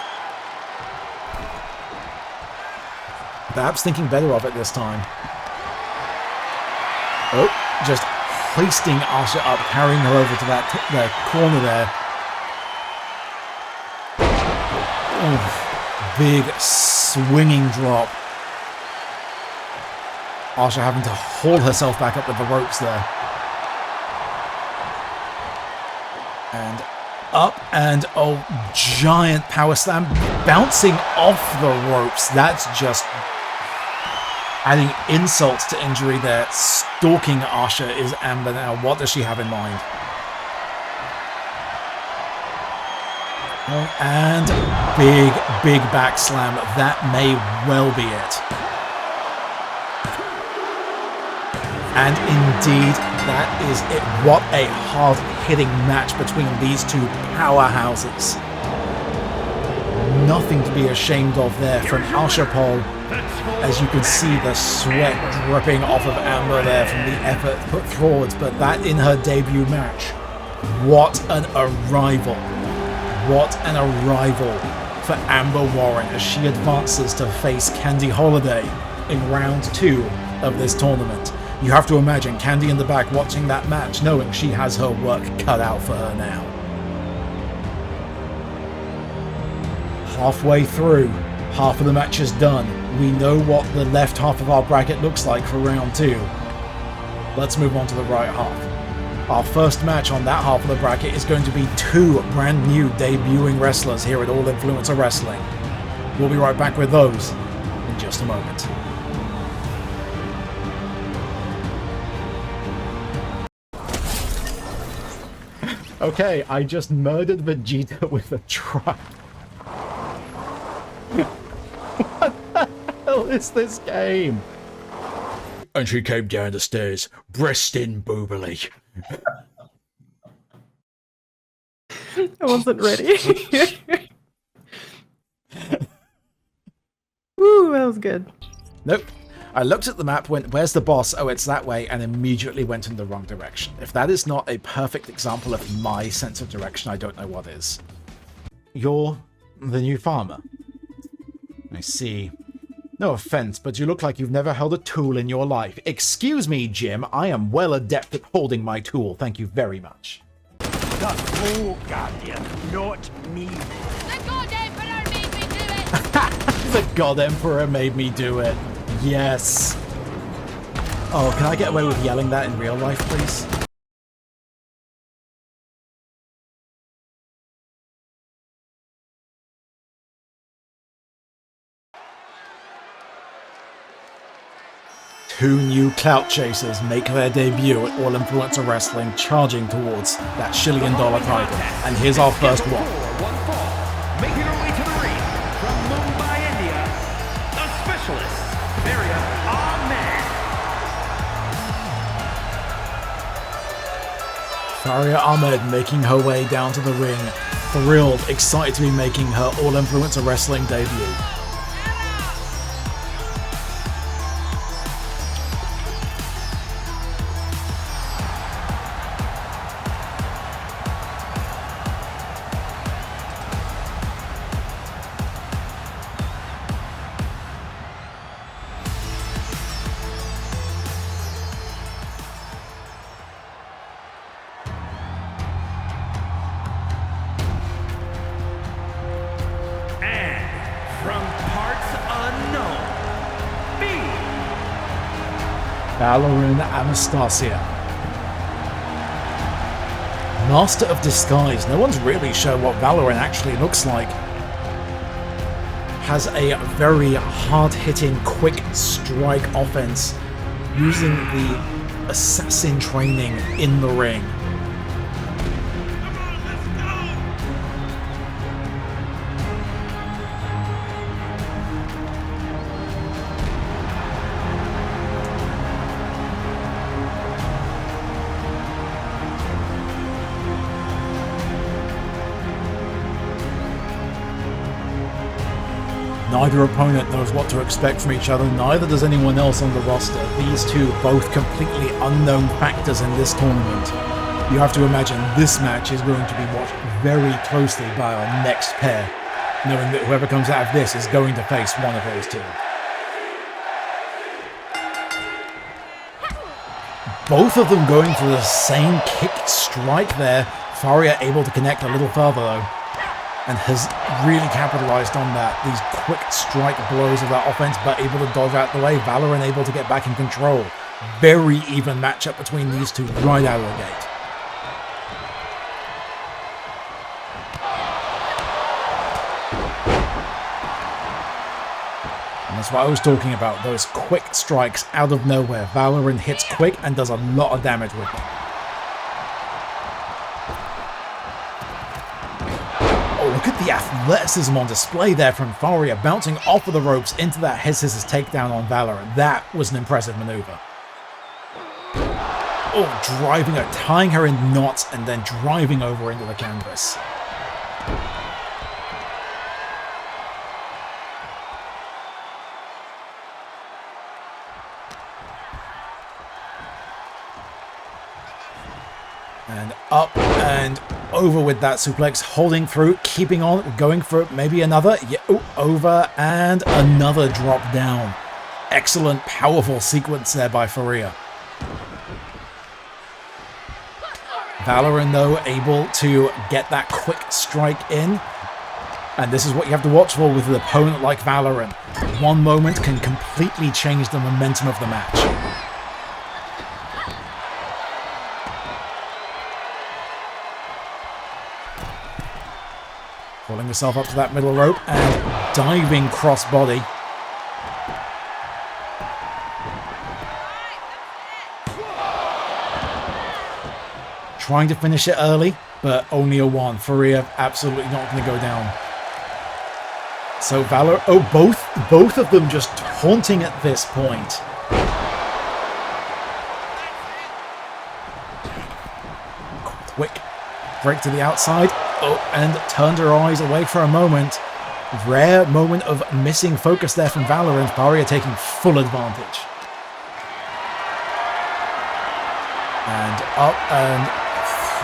A: Perhaps thinking better of it this time. Oh, just hoisting Asha up, carrying her over to that corner there. Oh, big swinging drop. Asha having to haul herself back up with the ropes there. And up, and giant power slam, bouncing off the ropes. That's just adding insults to injury there. Stalking Asha is Amber now. What does she have in mind? And big back slam. That may well be it. And indeed, that is it. What a hard-hitting match between these two powerhouses. Nothing to be ashamed of there from Arshapal. As you can see, the sweat dripping off of Amber there from the effort put forwards, but that in her debut match. What an arrival. What an arrival for Amber Warren as she advances to face Candy Holiday in round 2 of this tournament. You have to imagine Candy in the back watching that match, knowing she has her work cut out for her now. Halfway through, half of the match is done. We know what the left half of our bracket looks like for round 2. Let's move on to the right half. Our first match on that half of the bracket is going to be 2 brand new debuting wrestlers here at All Influencer Wrestling. We'll be right back with those in just a moment. Okay, I just murdered Vegeta with a truck. What the hell is this game? And she came down the stairs, breast in boobily.
H: I wasn't ready. Woo, that was good.
A: Nope. I looked at the map, went, where's the boss? Oh, it's that way, and immediately went in the wrong direction. If that is not a perfect example of my sense of direction, I don't know what is. You're the new farmer. I see. No offense, but you look like you've never held a tool in your life. Excuse me, Jim. I am well adept at holding my tool. Thank you very much.
B: The Fool Guardian, not me.
I: The God Emperor made me do it!
A: The God Emperor made me do it. Yes. Oh, can I get away with yelling that in real life, please? Two new clout chasers make their debut at All Influencer Wrestling, charging towards that Shillion dollar title. And here's our first one.
B: Making her way to the ring from Mumbai, India, the specialist, Maria Ahmed.
A: Faria Ahmed making her way down to the ring, thrilled, excited to be making her All Influencer Wrestling debut. Valorant Anastasia. Master of Disguise. No one's really sure what Valorant actually looks like. Has a very hard-hitting, quick strike offense using the assassin training in the ring. Neither opponent knows what to expect from each other, neither does anyone else on the roster. These two both completely unknown factors in this tournament. You have to imagine this match is going to be watched very closely by our next pair, knowing that whoever comes out of this is going to face one of those two. Both of them going for the same kick strike there. Faria able to connect a little further though, and has really capitalized on that. These quick strike blows of that offense, but able to dodge out the way. Valorant able to get back in control. Very even matchup between these two right out of the gate. And that's what I was talking about, those quick strikes out of nowhere. Valorant hits quick and does a lot of damage with them. Look at the athleticism on display there from Faria, bouncing off of the ropes into that head scissors takedown on Valorant. That was an impressive maneuver. Oh, driving her, tying her in knots, and then driving over into the canvas. And up and over with that suplex, holding through, keeping on, going for it, maybe another, yeah, ooh, over, and another drop down. Excellent, powerful sequence there by Faria. Valorant, though, able to get that quick strike in. And this is what you have to watch for with an opponent like Valorant. one moment can completely change the momentum of the match. Pulling herself up to that middle rope and diving crossbody. Trying to finish it early, but only a one. Faria absolutely not going to go down. So Valor, both of them just taunting at this point. Quick break to the outside. Oh, and turned her eyes away for a moment. Rare moment of missing focus there from Valor, and Faria taking full advantage. And up and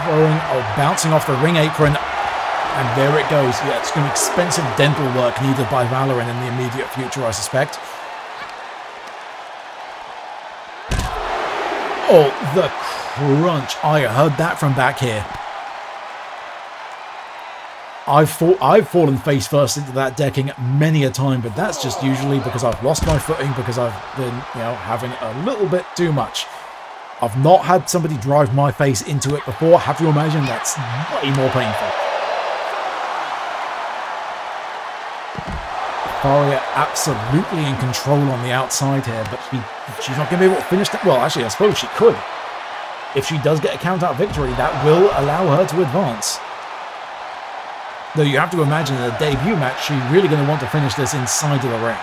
A: throwing, bouncing off the ring apron. And there it goes. Yeah, it's going to be expensive dental work needed by Valorant in the immediate future, I suspect. Oh, the crunch. I heard that from back here. I've fallen face first into that decking many a time, but that's just usually because I've lost my footing, because I've been, having a little bit too much. I've not had somebody drive my face into it before. Have to imagine that's way more painful. Faria absolutely in control on the outside here, but she's not going to be able to finish that. Well, actually, I suppose she could. If she does get a count-out victory, that will allow her to advance. Though you have to imagine in a debut match, she's really going to want to finish this inside of the ring.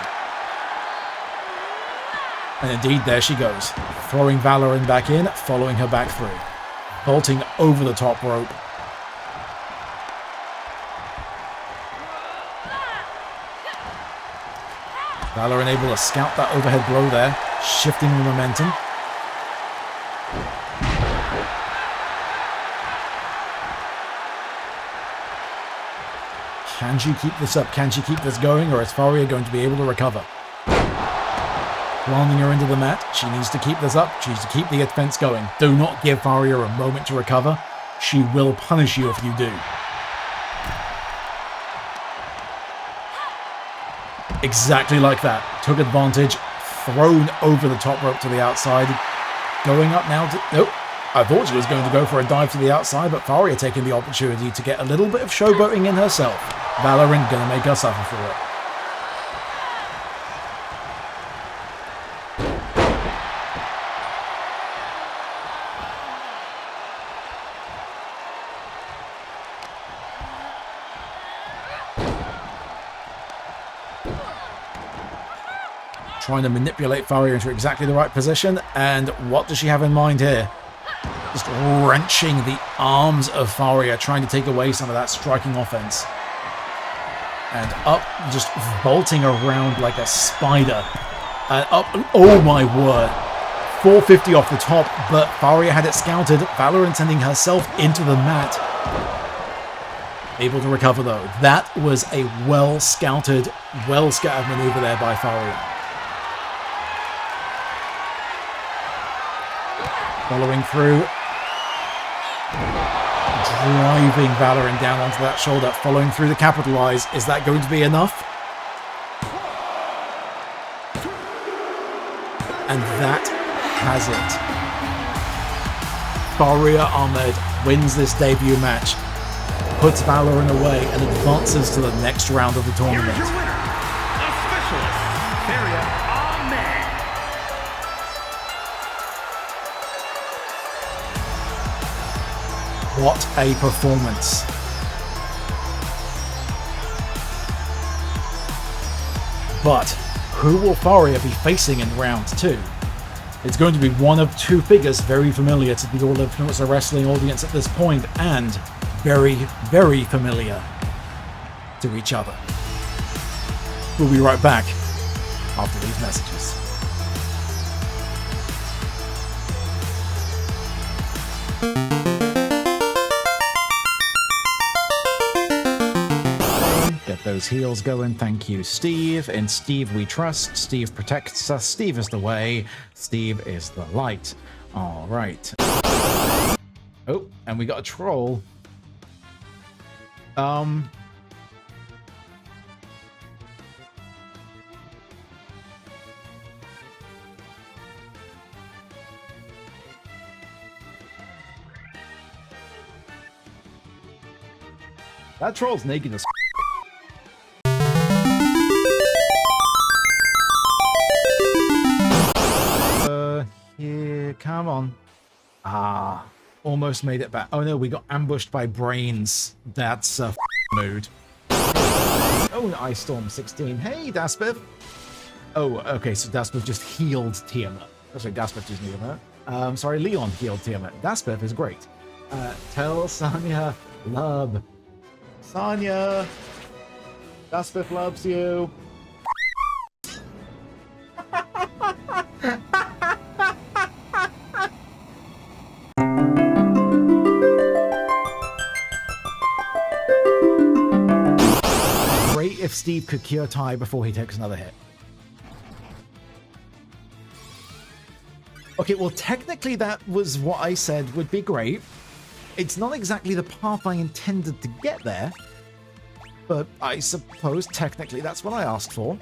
A: And indeed, there she goes. Throwing Valorant back in, following her back through. Vaulting over the top rope. Valorant able to scout that overhead blow there, shifting the momentum. Can she keep this up? Can she keep this going? Or is Faria going to be able to recover? Landing her into the mat. She needs to keep this up. She needs to keep the offense going. Do not give Faria a moment to recover. She will punish you if you do. Exactly like that. Took advantage. Thrown over the top rope to the outside. Going up now to... Nope. I thought she was going to go for a dive to the outside, but Faria taking the opportunity to get a little bit of showboating in herself. Valorant gonna make her suffer for it. Trying to manipulate Faria into exactly the right position, and what does she have in mind here? Just wrenching the arms of Faria, trying to take away some of that striking offense. And up, just bolting around like a spider. And up, oh my word. 450 off the top, but Faria had it scouted. Valorant sending herself into the mat. Able to recover though. That was a well-scouted maneuver there by Faria. Following through. Driving Valorant down onto that shoulder, following through the capitalize. Is that going to be enough? And that has it. Faria Ahmed wins this debut match, puts Valorant away, and advances to the next round of the tournament.
B: Here's your winner, a specialist, Faria Ahmed.
A: What a performance. But who will Faria be facing in round 2? It's going to be one of two figures very familiar to the All Influencer Wrestling audience at this point, and very, very familiar to each other. We'll be right back after these messages. Get those heels going. Thank you, Steve. In Steve we trust. Steve protects us. Steve is the way. Steve is the light. All right. Oh, and we got a troll. That troll's naked as here, come on. Ah, almost made it back. Oh no, we got ambushed by brains. That's a mood. Oh, Ice Storm 16. Hey, Daspiv. Oh, okay, so Daspiv just healed Tiamat. Oh, sorry, Daspiv just healed her. Sorry, Leon healed Tiamat. Daspiv is great. Tell Sonya love. Sonya, Daspiv loves you. Great if Steve could cure Ty before he takes another hit. Okay, well, technically that was what I said would be great. It's not exactly the path I intended to get there, but I suppose technically that's what I asked for.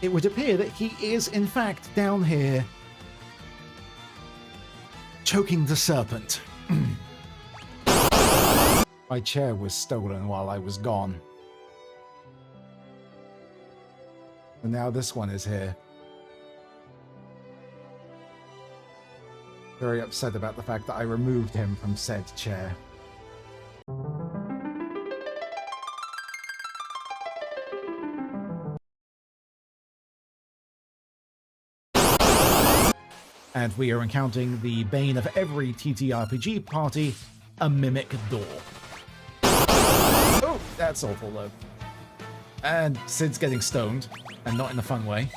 A: It would appear that he is, in fact, down here choking the serpent. My chair was stolen while I was gone. And now this one is here. Very upset about the fact that I removed him from said chair. And we are encountering the bane of every TTRPG party, a mimic door. Oh, that's awful though. And Sid's getting stoned, and not in a fun way.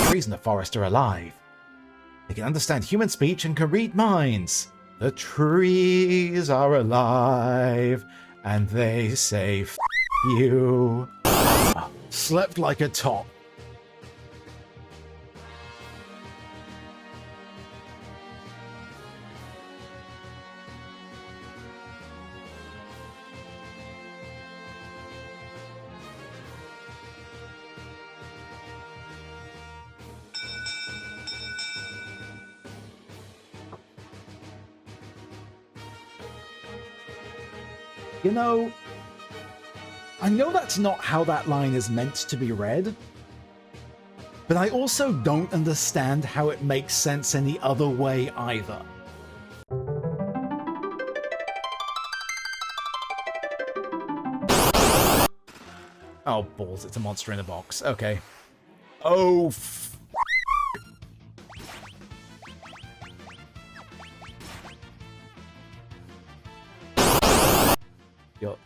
A: Trees in the forest are alive. They can understand human speech and can read minds. The trees are alive, and they say F you. Slept like a top. You know, I know that's not how that line is meant to be read, but I also don't understand how it makes sense any other way either. Oh, balls, it's a monster in a box. Okay. Oh,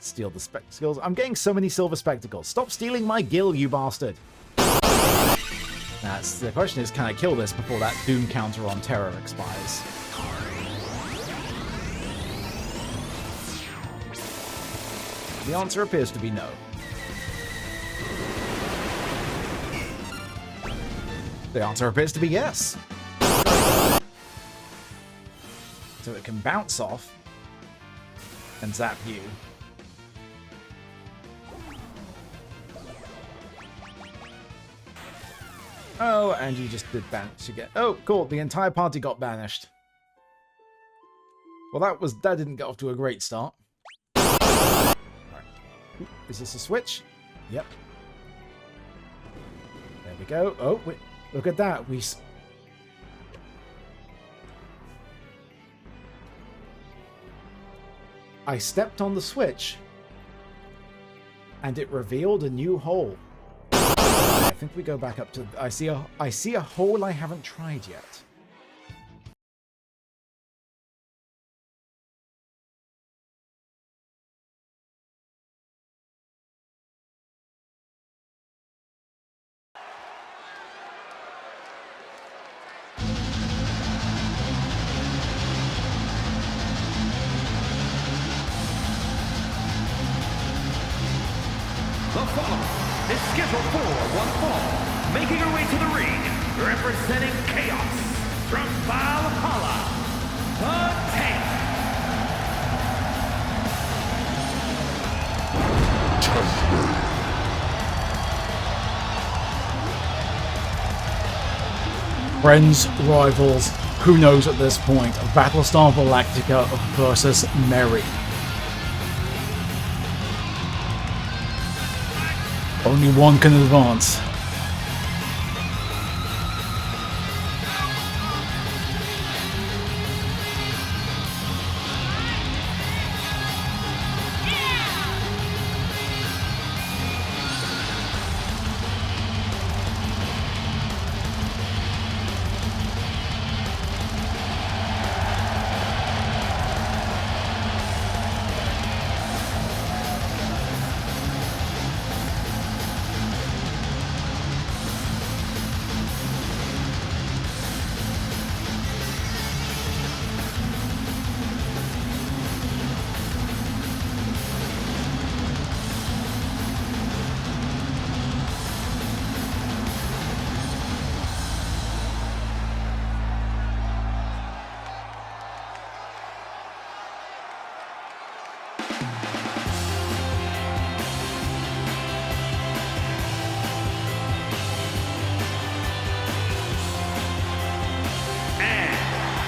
A: steal the spectacles. I'm getting so many silver spectacles. Stop stealing my gil, you bastard. That's the question is, can I kill this before that doom counter on terror expires? The answer appears to be no. The answer appears to be yes. So it can bounce off and zap you. Oh, and you just did banish again. Oh, cool. The entire party got banished. Well, that didn't get off to a great start. All right. Is this a switch? Yep. There we go. Oh, wait, look at that. I stepped on the switch, and it revealed a new hole. I think we go back up to... I see a hole I haven't tried yet.
B: The following is scheduled for one fall, making her way to the ring, representing Chaos from Valhalla, the Tank.
A: Friends, rivals, who knows at this point. Battlestar Galactica versus Mary. Only one can advance.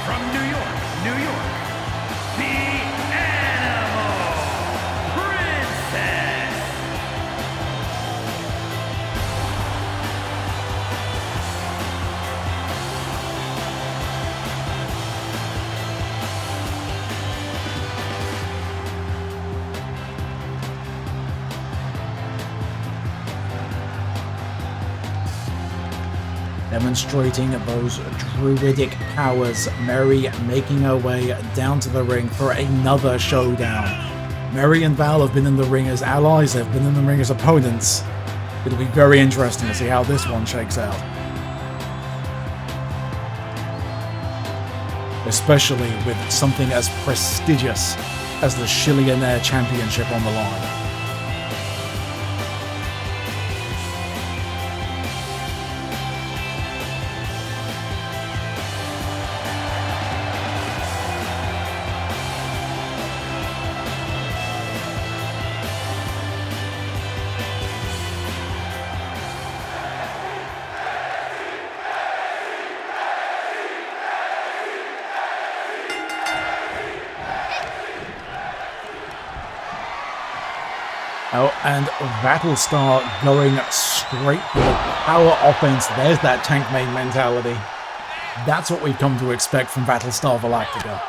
B: From New York, the Animal Princess.
A: Demonstrating those druidic powers, Mary making her way down to the ring for another showdown. Mary and Val have been in the ring as allies, they've been in the ring as opponents. It'll be very interesting to see how this one shakes out. Especially with something as prestigious as the Shillion Air Championship on the line. Oh, and Battlestar going straight for the power offense. There's that tank main mentality. That's what we've come to expect from Battlestar Galactica.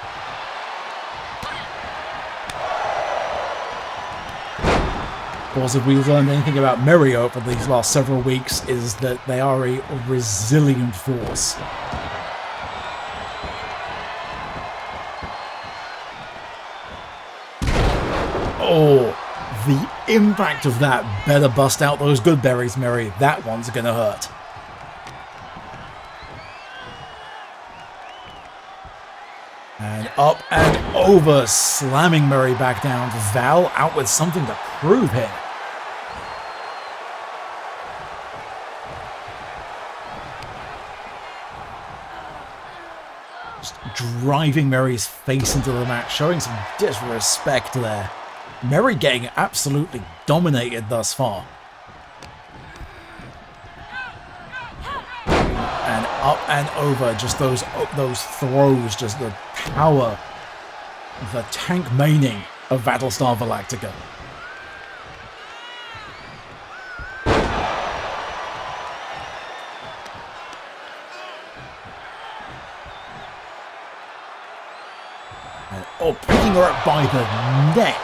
A: Of course, if we've learned anything about Mary over these last several weeks, is that they are a resilient force. Oh, the impact of that. Better bust out those good berries, Mary. That one's gonna hurt. And up and over, slamming Murray back down. Val out with something to prove here. Just driving Murray's face into the mat, showing some disrespect there. Murray getting absolutely dominated thus far. And up and over, just those throws, just the power, the tank maining of Battlestar Galactica. And, oh, picking her up by the neck.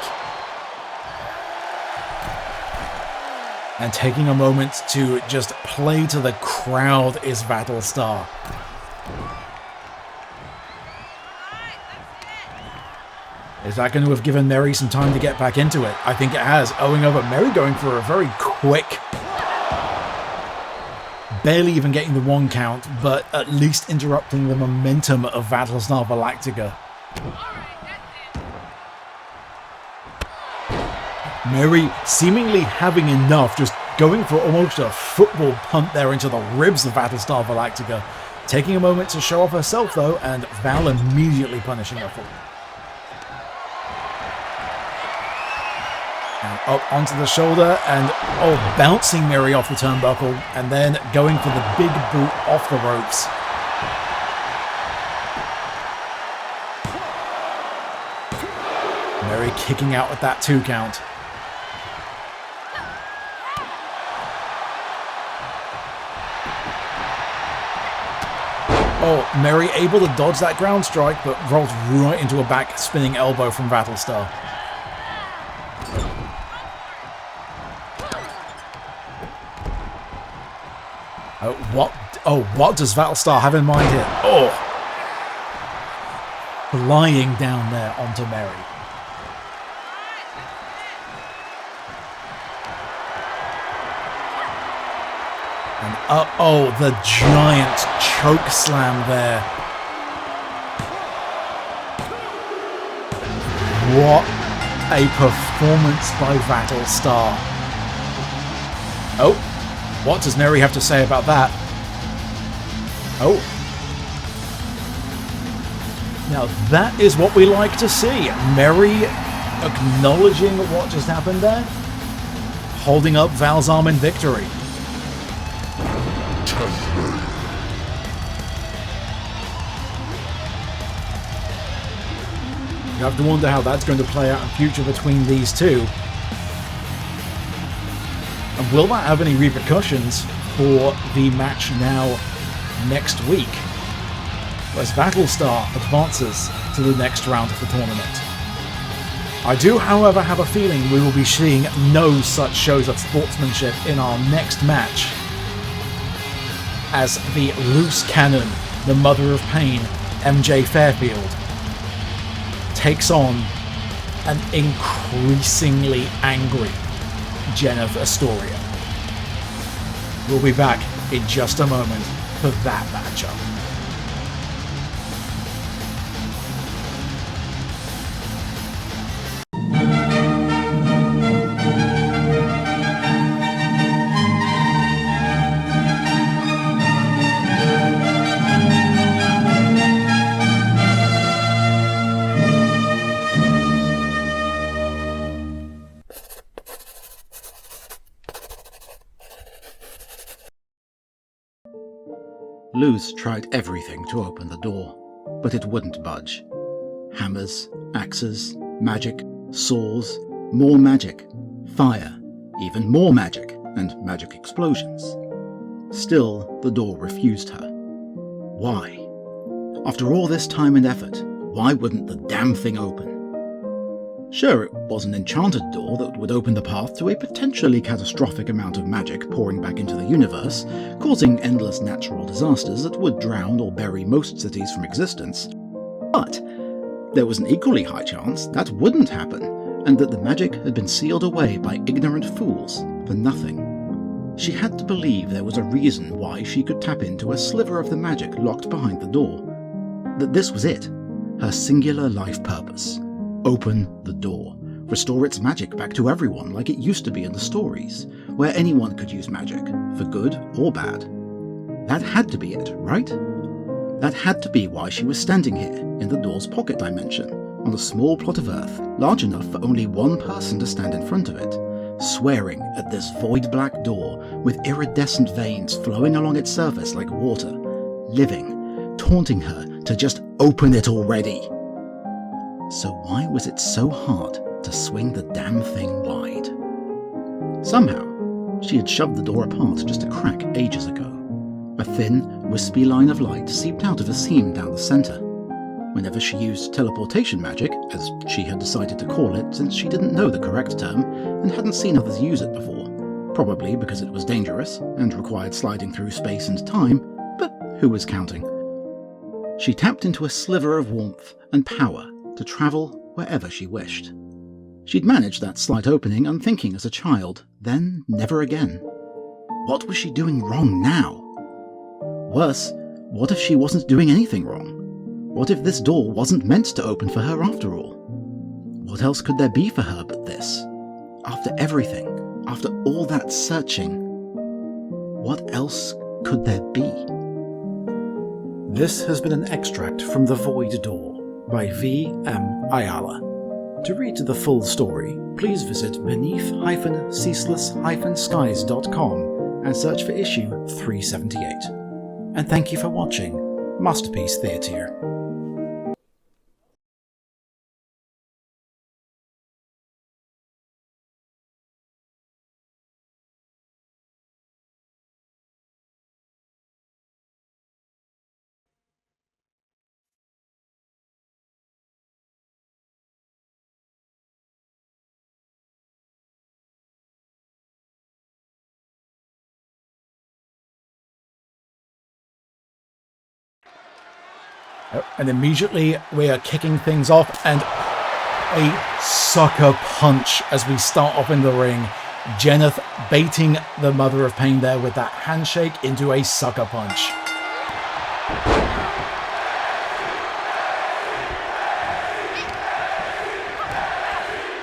A: And taking a moment to just play to the crowd is Battlestar. Is that going to have given Mary some time to get back into it? I think it has. Owing over, Mary going for a very quick, barely even getting the one count, but at least interrupting the momentum of Battlestar Galactica. Mary seemingly having enough, just going for almost a football punt there into the ribs of Battlestar Galactica. Taking a moment to show off herself though, and Val immediately punishing her for it. And up onto the shoulder, and oh, bouncing Mary off the turnbuckle, and then going for the big boot off the ropes. Mary kicking out with that 2 count. Oh, Mary able to dodge that ground strike, but rolls right into a back spinning elbow from Battlestar. What does Battlestar have in mind here? Oh! Flying down there onto Mary. And the giant choke slam there. What a performance by Battlestar. Oh, what does Mary have to say about that? Oh. Now that is what we like to see. Mary acknowledging what just happened there. Holding up Val's arm in victory. You have to wonder how that's going to play out in future between these two. And will that have any repercussions for the match now next week, as Battlestar advances to the next round of the tournament? I do, however, have a feeling we will be seeing no such shows of sportsmanship in our next match, as the loose cannon, the mother of pain, MJ Fairfield, takes on an increasingly angry Jennifer Astoria. We'll be back in just a moment for that matchup.
C: Luz tried everything to open the door, but it wouldn't budge. Hammers, axes, magic, saws, more magic, fire, even more magic, and magic explosions. Still, the door refused her. Why? After all this time and effort, why wouldn't the damn thing open? Sure, it was an enchanted door that would open the path to a potentially catastrophic amount of magic pouring back into the universe, causing endless natural disasters that would drown or bury most cities from existence. But there was an equally high chance that wouldn't happen, and that the magic had been sealed away by ignorant fools for nothing. She had to believe there was a reason why she could tap into a sliver of the magic locked behind the door. That this was it, her singular life purpose. Open the door. Restore its magic back to everyone like it used to be in the stories, where anyone could use magic, for good or bad. That had to be it, right? That had to be why she was standing here, in the door's pocket dimension, on a small plot of Earth, large enough for only one person to stand in front of it, swearing at this void black door with iridescent veins flowing along its surface like water, living, taunting her to just open it already. So why was it so hard to swing the damn thing wide? Somehow, she had shoved the door apart just a crack ages ago. A thin, wispy line of light seeped out of a seam down the centre. Whenever she used teleportation magic, as she had decided to call it since she didn't know the correct term and hadn't seen others use it before, probably because it was dangerous and required sliding through space and time, but who was counting? She tapped into a sliver of warmth and power to travel wherever she wished. She'd managed that slight opening unthinking as a child, then never again. What was she doing wrong now? Worse, what if she wasn't doing anything wrong? What if this door wasn't meant to open for her after all? What else could there be for her but this? After everything, after all that searching, what else could there be?
A: This has been an extract from The Void Door by V.M. Ayala. To read the full story, please visit beneath-ceaseless-skies.com and search for issue 378. And thank you for watching Masterpiece Theatre. And immediately we are kicking things off, and a sucker punch as we start off in the ring. Jeneth baiting the Mother of Pain there with that handshake into a sucker punch.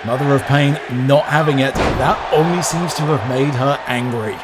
A: Mother of Pain not having it. That only seems to have made her angry.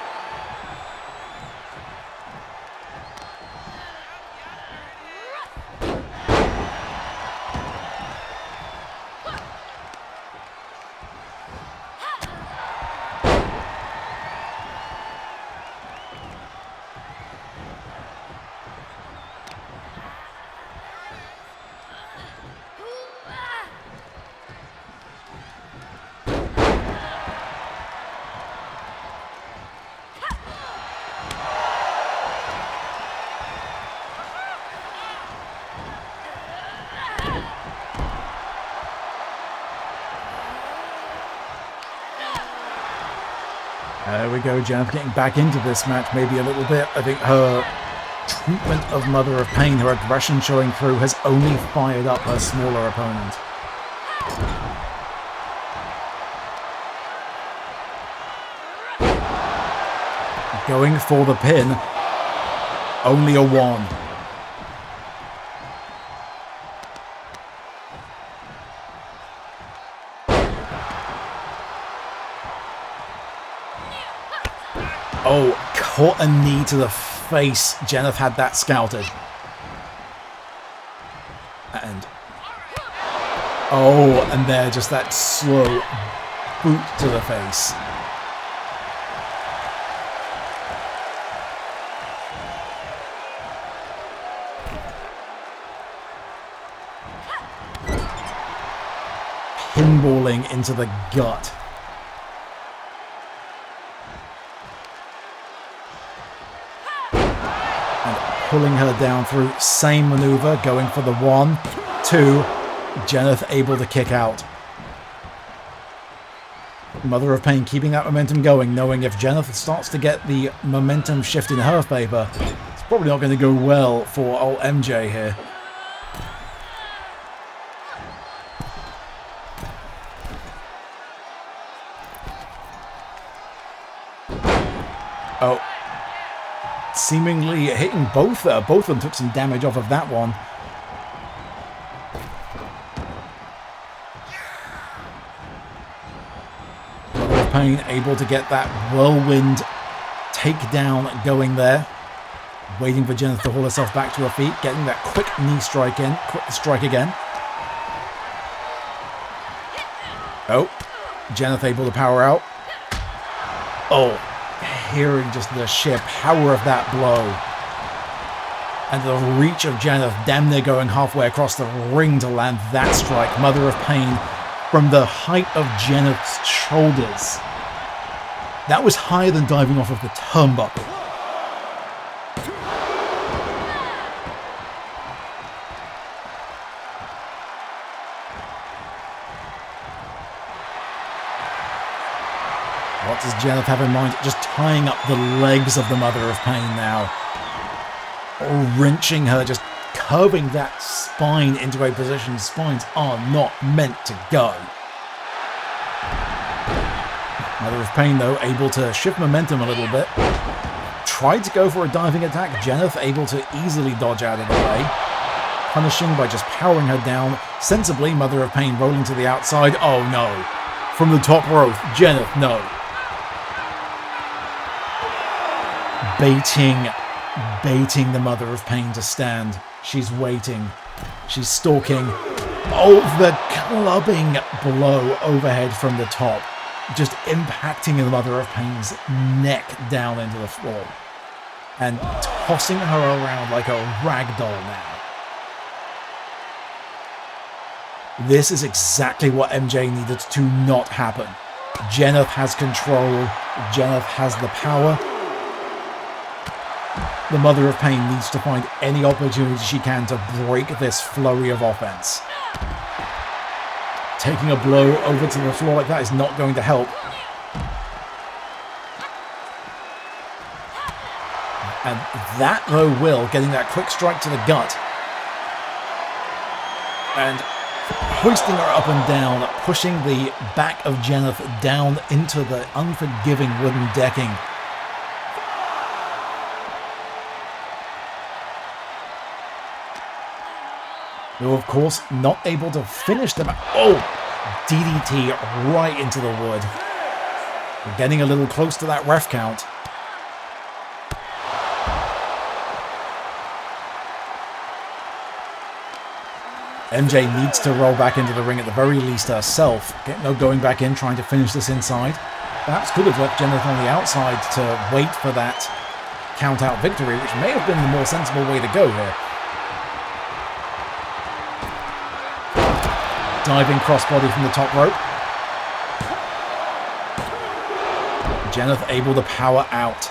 A: There we go, Jeneth getting back into this match maybe a little bit. I think her treatment of Mother of Pain, her aggression showing through, has only fired up her smaller opponent. Going for the pin. Only a 1. Oh, caught a knee to the face. Jeneth had that scouted. And... oh, and there, just that slow boot to the face. Pinballing into the gut. Pulling her down through, same maneuver, going for the 1, 2, Jeneth able to kick out. Mother of Pain keeping that momentum going, knowing if Jeneth starts to get the momentum shift in her favour, it's probably not going to go well for old MJ here. Oh. Seemingly hitting both there. Both of them took some damage off of that one. Mother of Pain able to get that whirlwind takedown going there. Waiting for Jeneth to haul herself back to her feet. Getting that quick knee strike in. Quick strike again. Oh. Jeneth able to power out. Oh. Hearing just the sheer power of that blow. And the reach of Jeneth damn near going halfway across the ring to land that strike. Mother of Pain from the height of Jeneth's shoulders. That was higher than diving off of the turnbuckle. What does Jeneth have in mind? Just tying up the legs of the Mother of Pain now. Or wrenching her, just curving that spine into a position spines are not meant to go. Mother of Pain, though, able to shift momentum a little bit. Tried to go for a diving attack. Jeneth able to easily dodge out of the way. Punishing by just powering her down. Sensibly, Mother of Pain rolling to the outside. Oh no. From the top rope, Jeneth, no. Baiting the Mother of Pain to stand. She's waiting. She's stalking. Oh, the clubbing blow overhead from the top. Just impacting the Mother of Pain's neck down into the floor. And tossing her around like a rag doll now. This is exactly what MJ needed to not happen. Jeneth has control. Jeneth has the power. The Mother of Pain needs to find any opportunity she can to break this flurry of offense. Taking a blow over to the floor like that is not going to help. And that, though, will, getting that quick strike to the gut. and hoisting her up and down, pushing the back of Jeneth down into the unforgiving wooden decking. Though, of course, not able to finish the match. Oh! DDT right into the wood. We're getting a little close to that ref count. MJ needs to roll back into the ring at the very least herself. No going back in, trying to finish this inside. Perhaps could have left Jeneth on the outside to wait for that count-out victory, which may have been the more sensible way to go here. Diving crossbody from the top rope. Jeneth able to power out.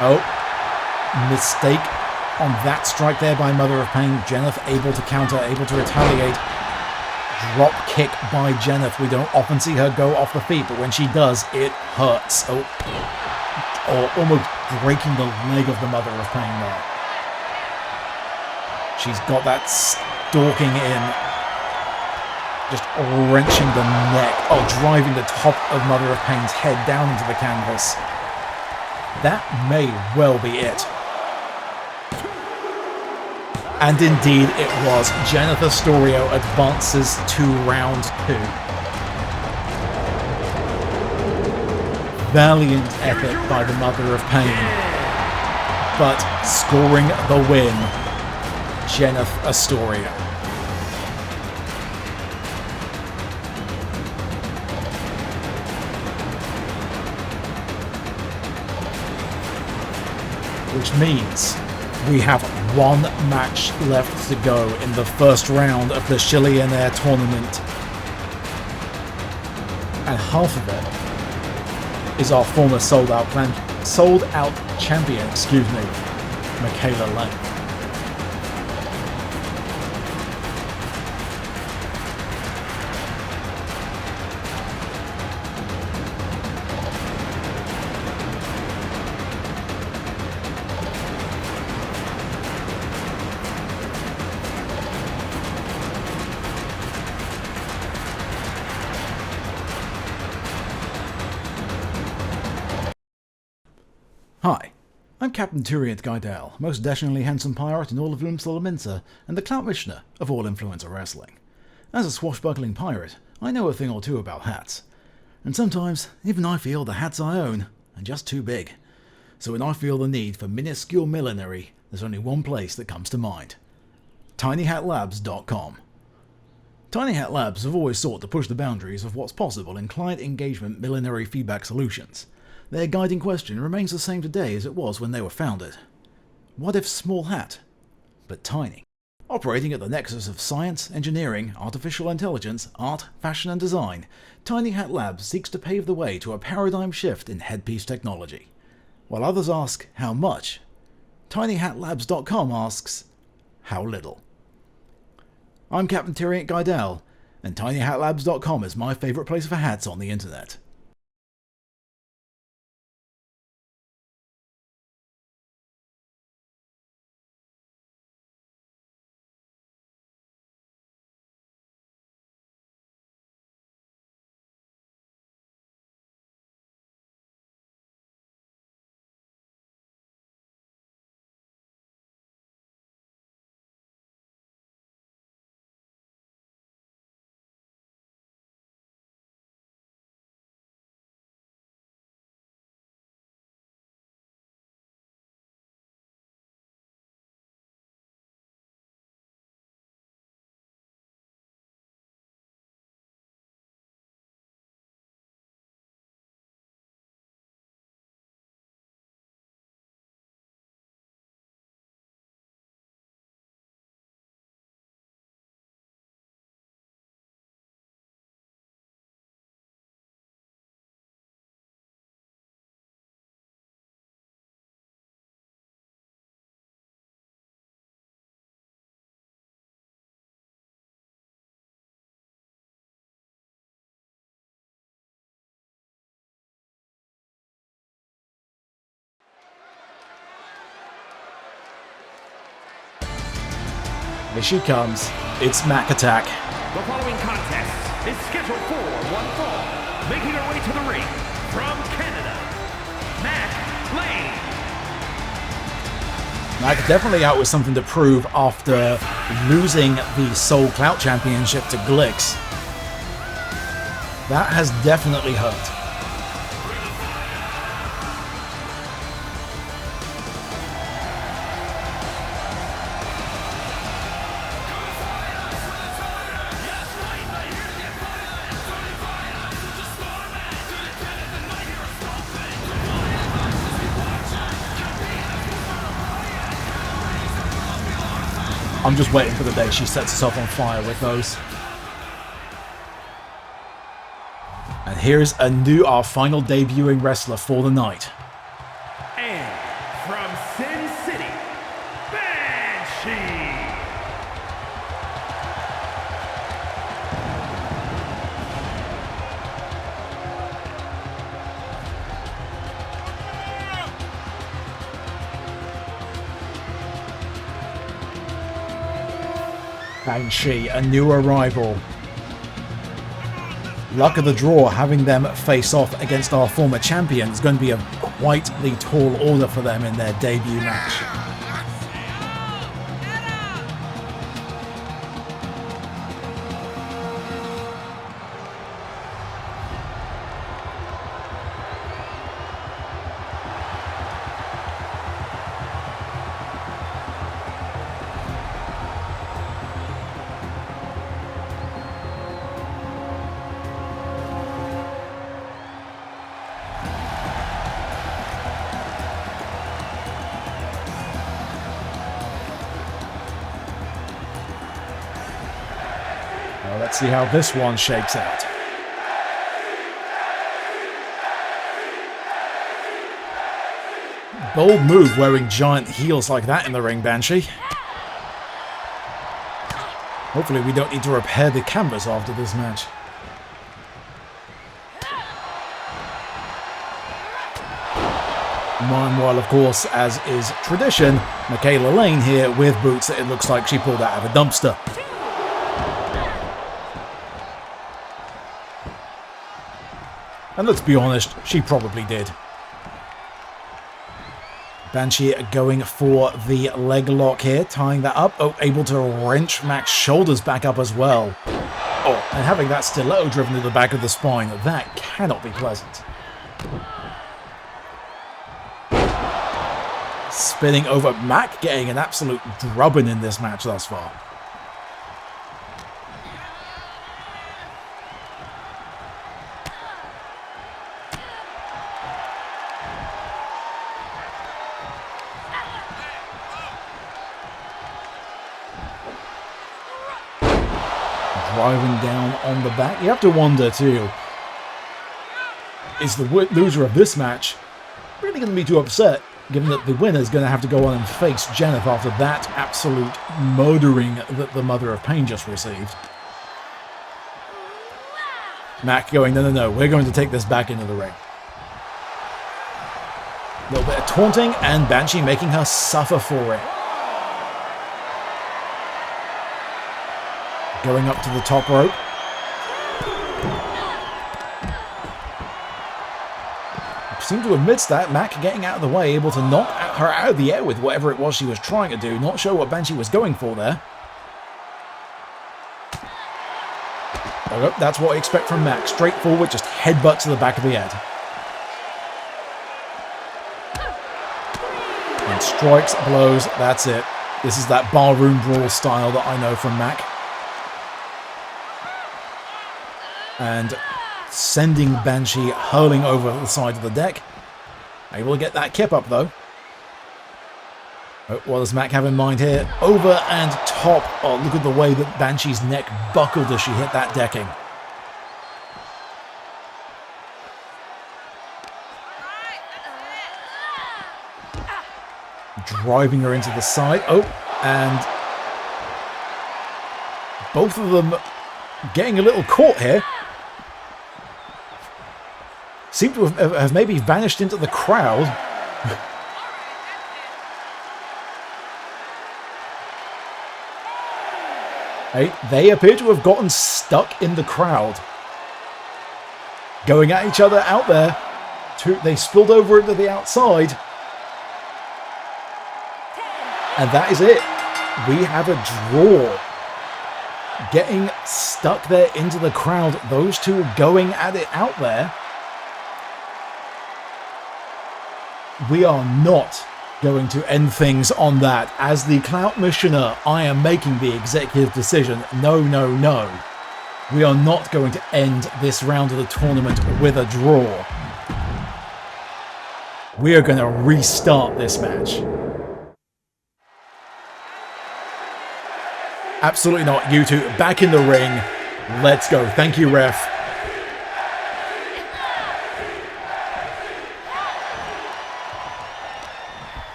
A: Oh, mistake on that strike there by Mother of Pain. Jeneth able to counter, able to retaliate. Drop kick by Jeneth. We don't often see her go off the feet, but when she does, it hurts. Oh, or almost breaking the leg of the Mother of Pain there. She's got that stalking in. Just wrenching the neck. Oh, driving the top of Mother of Pain's head down into the canvas. That may well be it. And indeed it was. Jeneth Astorio advances to round 2. Valiant effort by the Mother of Pain. But scoring the win, Jeneth Astorio. Which means we have one match left to go in the first round of the Shillion tournament. And half of it is our former sold-out champion, Michaela Lane. Hi, I'm Captain Turiant Guidel, most dashingly handsome pirate in all of Minster, and the Clout Missioner of all Influencer Wrestling. As a swashbuckling pirate, I know a thing or two about hats, and sometimes even I feel the hats I own are just too big. So when I feel the need for minuscule millinery, there's only one place that comes to mind: tinyhatlabs.com. Tiny Hat Labs have always sought to push the boundaries of what's possible in client engagement millinery feedback solutions. Their guiding question remains the same today as it was when they were founded. What if small hat, but tiny? Operating at the nexus of science, engineering, artificial intelligence, art, fashion and design, Tiny Hat Labs seeks to pave the way to a paradigm shift in headpiece technology. While others ask, how much? tinyhatlabs.com asks, how little? I'm Captain Turiant Guidel, and tinyhatlabs.com is my favourite place for hats on the internet. Here she comes. It's Mac Attack.
B: The following contest is scheduled for one fall. Making her way to the ring from Canada, Mac Lane.
A: Mac definitely out with something to prove after losing the Soul Clout Championship to Glix. That has definitely hurt. I'm just waiting for the day she sets herself on fire with those. And here's our final debuting wrestler for the night.
B: And from Sin City, Banshee.
A: Banshee, a new arrival. Luck of the draw, having them face off against our former champion is going to be quite the tall order for them in their debut match. Well, let's see how this one shakes out. Bold move wearing giant heels like that in the ring, Banshee. Hopefully we don't need to repair the cameras after this match. Meanwhile, of course, as is tradition, Michaela Lane here with boots that it looks like she pulled out of a dumpster. And let's be honest, she probably did. Banshee going for the leg lock here, tying that up. Oh, able to wrench Mac's shoulders back up as well. Oh, and having that stiletto driven to the back of the spine, that cannot be pleasant. Spinning over, Mac getting an absolute drubbing in this match thus far. Driving down on the back. You have to wonder too, is the loser of this match really going to be too upset, given that the winner is going to have to go on and face Jennifer after that absolute murdering that the Mother of Pain just received. Mac going, no, we're going to take this back into the ring. A little bit of taunting, and Banshee making her suffer for it. Going up to the top rope. Seemed to have missed that. Mac getting out of the way, able to knock her out of the air with whatever it was she was trying to do. Not sure what Banshee was going for there. Oh, that's what I expect from Mac. Straightforward, just headbutt to the back of the head. And strikes, blows, that's it. This is that barroom brawl style that I know from Mac. And sending Banshee hurling over the side of the deck. Able to get that kip up though. Oh, what does Mac have in mind here? Over and top. Oh, look at the way that Banshee's neck buckled as she hit that decking. Driving her into the side. Oh, and both of them getting a little caught here. Seem to have maybe vanished into the crowd. They appear to have gotten stuck in the crowd. Going at each other out there. They spilled over into the outside. And that is it. We have a draw. Getting stuck there into the crowd. Those two going at it out there. We are not going to end things on that. As the Clout Missioner, I am making the executive decision. No, no, no. We are not going to end this round of the tournament with a draw. We are going to restart this match. Absolutely not. You two back in the ring. Let's go. Thank you, ref.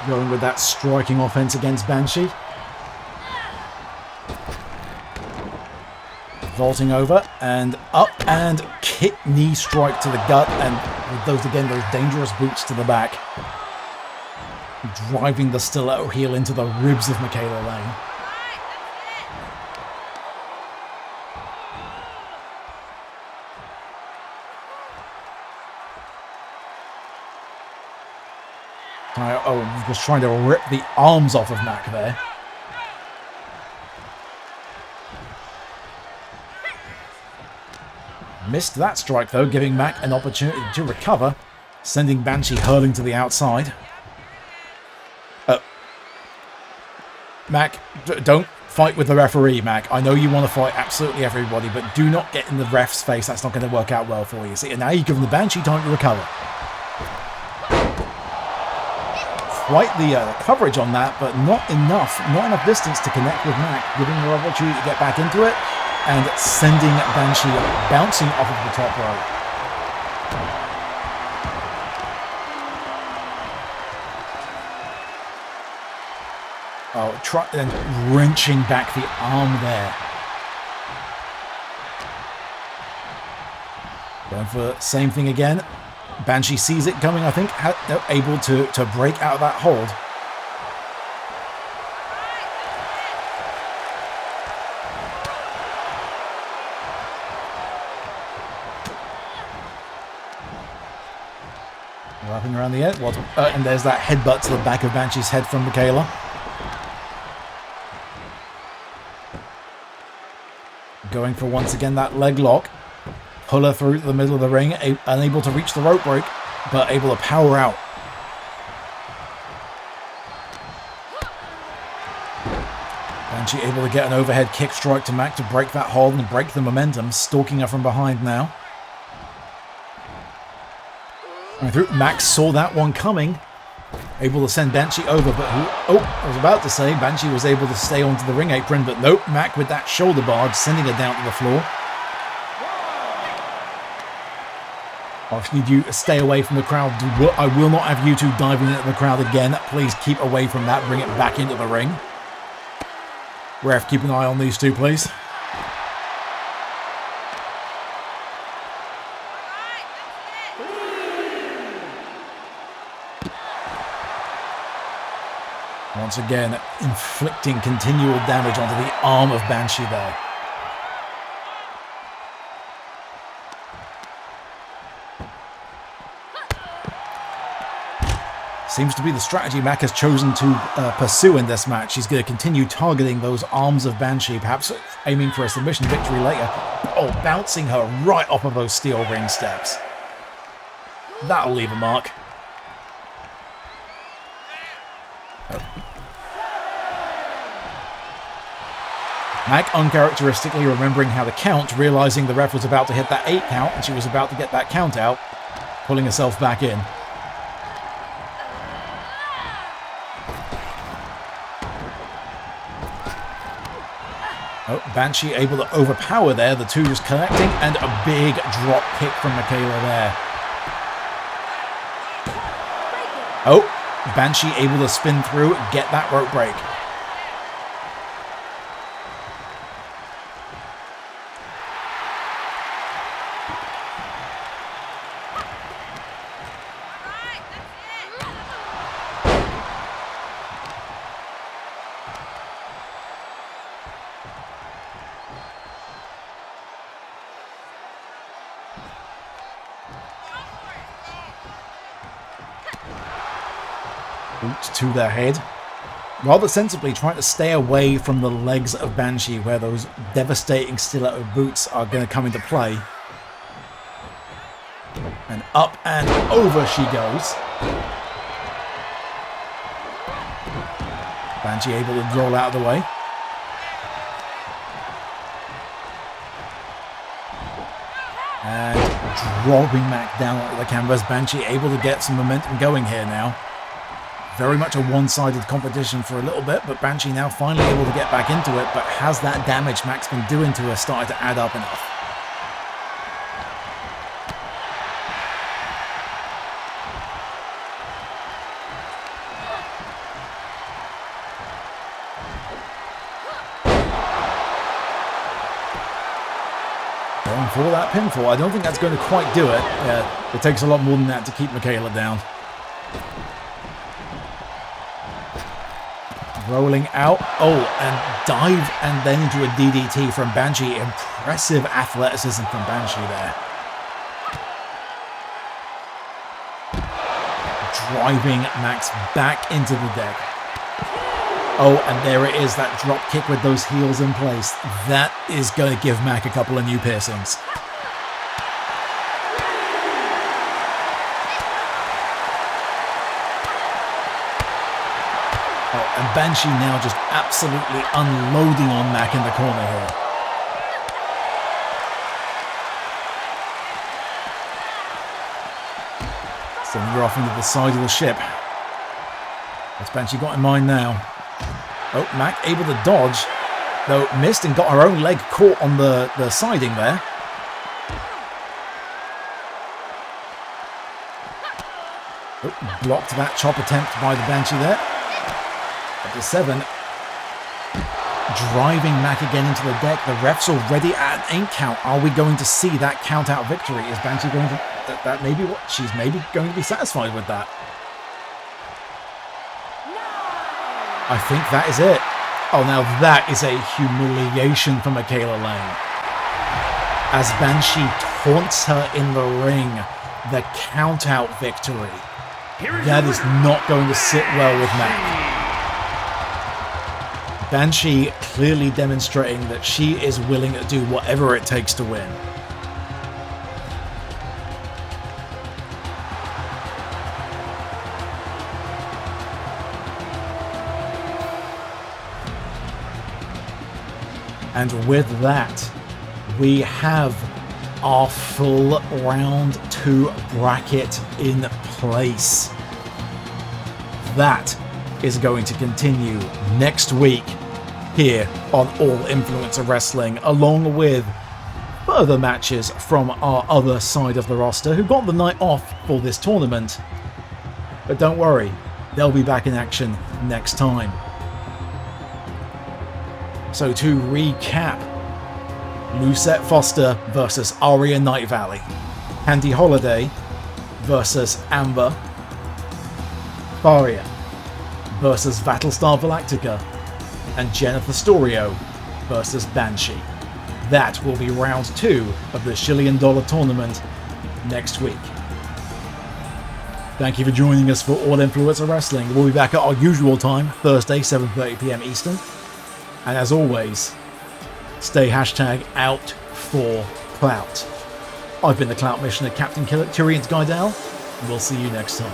A: Going with that striking offense against Banshee. Vaulting over and up and kick knee strike to the gut, and with those dangerous boots to the back. Driving the stiletto heel into the ribs of Michaela Lane. Was trying to rip the arms off of Mac there. Missed that strike though, giving Mac an opportunity to recover, sending Banshee hurling to the outside. Mac, don't fight with the referee, Mac. I know you want to fight absolutely everybody, but do not get in the ref's face. That's not going to work out well for you. See, and now you've given the Banshee time to recover. Quite the coverage on that, but not enough distance to connect with Mac, giving her an opportunity to get back into it, and sending Banshee bouncing off of the top rope. And wrenching back the arm there. Going for the same thing again. Banshee sees it coming, I think, able to break out of that hold. Wrapping around the end, and there's that headbutt to the back of Banshee's head from Michaela. Going for once again that leg lock. Pull her through the middle of the ring, unable to reach the rope break, but able to power out. Banshee able to get an overhead kick strike to Mac to break that hold and break the momentum, stalking her from behind now. Max saw that one coming, able to send Banshee over, but I was about to say Banshee was able to stay onto the ring apron, but nope, Mac with that shoulder barge, sending her down to the floor. I need you to stay away from the crowd. I will not have you two diving into the crowd again. Please keep away from that. Bring it back into the ring. Ref, keep an eye on these two, please. Once again, inflicting continual damage onto the arm of Banshee there. Seems to be the strategy Mac has chosen to pursue in this match. She's going to continue targeting those arms of Banshee, perhaps aiming for a submission victory later. Oh, bouncing her right off of those steel ring steps. That'll leave a mark. Mac uncharacteristically remembering how to count, realizing the ref was about to hit that 8 count and she was about to get that count out, pulling herself back in. Banshee able to overpower there, the two just connecting, and a big drop kick from Michaela there. Banshee able to spin through, get that rope break. Boot to the head. Rather sensibly trying to stay away from the legs of Banshee where those devastating stiletto boots are going to come into play. And up and over she goes. Banshee able to roll out of the way. And dropping Mac down onto the canvas. Banshee able to get some momentum going here now. Very much a one-sided competition for a little bit, but Banshee now finally able to get back into it, but has that damage Mac's been doing to her started to add up enough? Going for that pinfall. I don't think that's going to quite do it. Yeah, it takes a lot more than that to keep Michaela down. Rolling out. Oh, and dive and then into a DDT from Banshee. Impressive athleticism from Banshee there. Driving Max back into the deck. Oh, and there it is, that drop kick with those heels in place. That is going to give Mac a couple of new piercings. And Banshee now just absolutely unloading on Mac in the corner here. Sending her off into the side of the ship. What's Banshee got in mind now? Oh, Mac able to dodge, though missed and got her own leg caught on the siding there. Oh, blocked that chop attempt by the Banshee there. Up to 7. Driving Mac again into the deck. The ref's already at an 8 count. Are we going to see that count out victory? Is Banshee going to... That may be what... She's maybe going to be satisfied with that. I think that is it. Oh, now that is a humiliation for Michaela Lane. As Banshee taunts her in the ring. The count out victory. That is not going to sit well with Mac. Banshee clearly demonstrating that she is willing to do whatever it takes to win. And with that, we have our full round 2 bracket in place. That is going to continue next week here on All Influencer Wrestling, along with further matches from our other side of the roster who got the night off for this tournament. But don't worry, they'll be back in action next time. So to recap, Lucette Foster versus Aria Night Valley, Candy Holiday versus Amber, Faria versus Battlestar Galactica, and Jennifer Storio versus Banshee. That will be round 2 of the Shillion Dollar Tournament next week. Thank you for joining us for All Influencer Wrestling. We'll be back at our usual time, Thursday, 7:30 PM Eastern. And as always, stay #out for Clout. I've been the Clout Missioner, Captain Tyrion's Guidal, and we'll see you next time.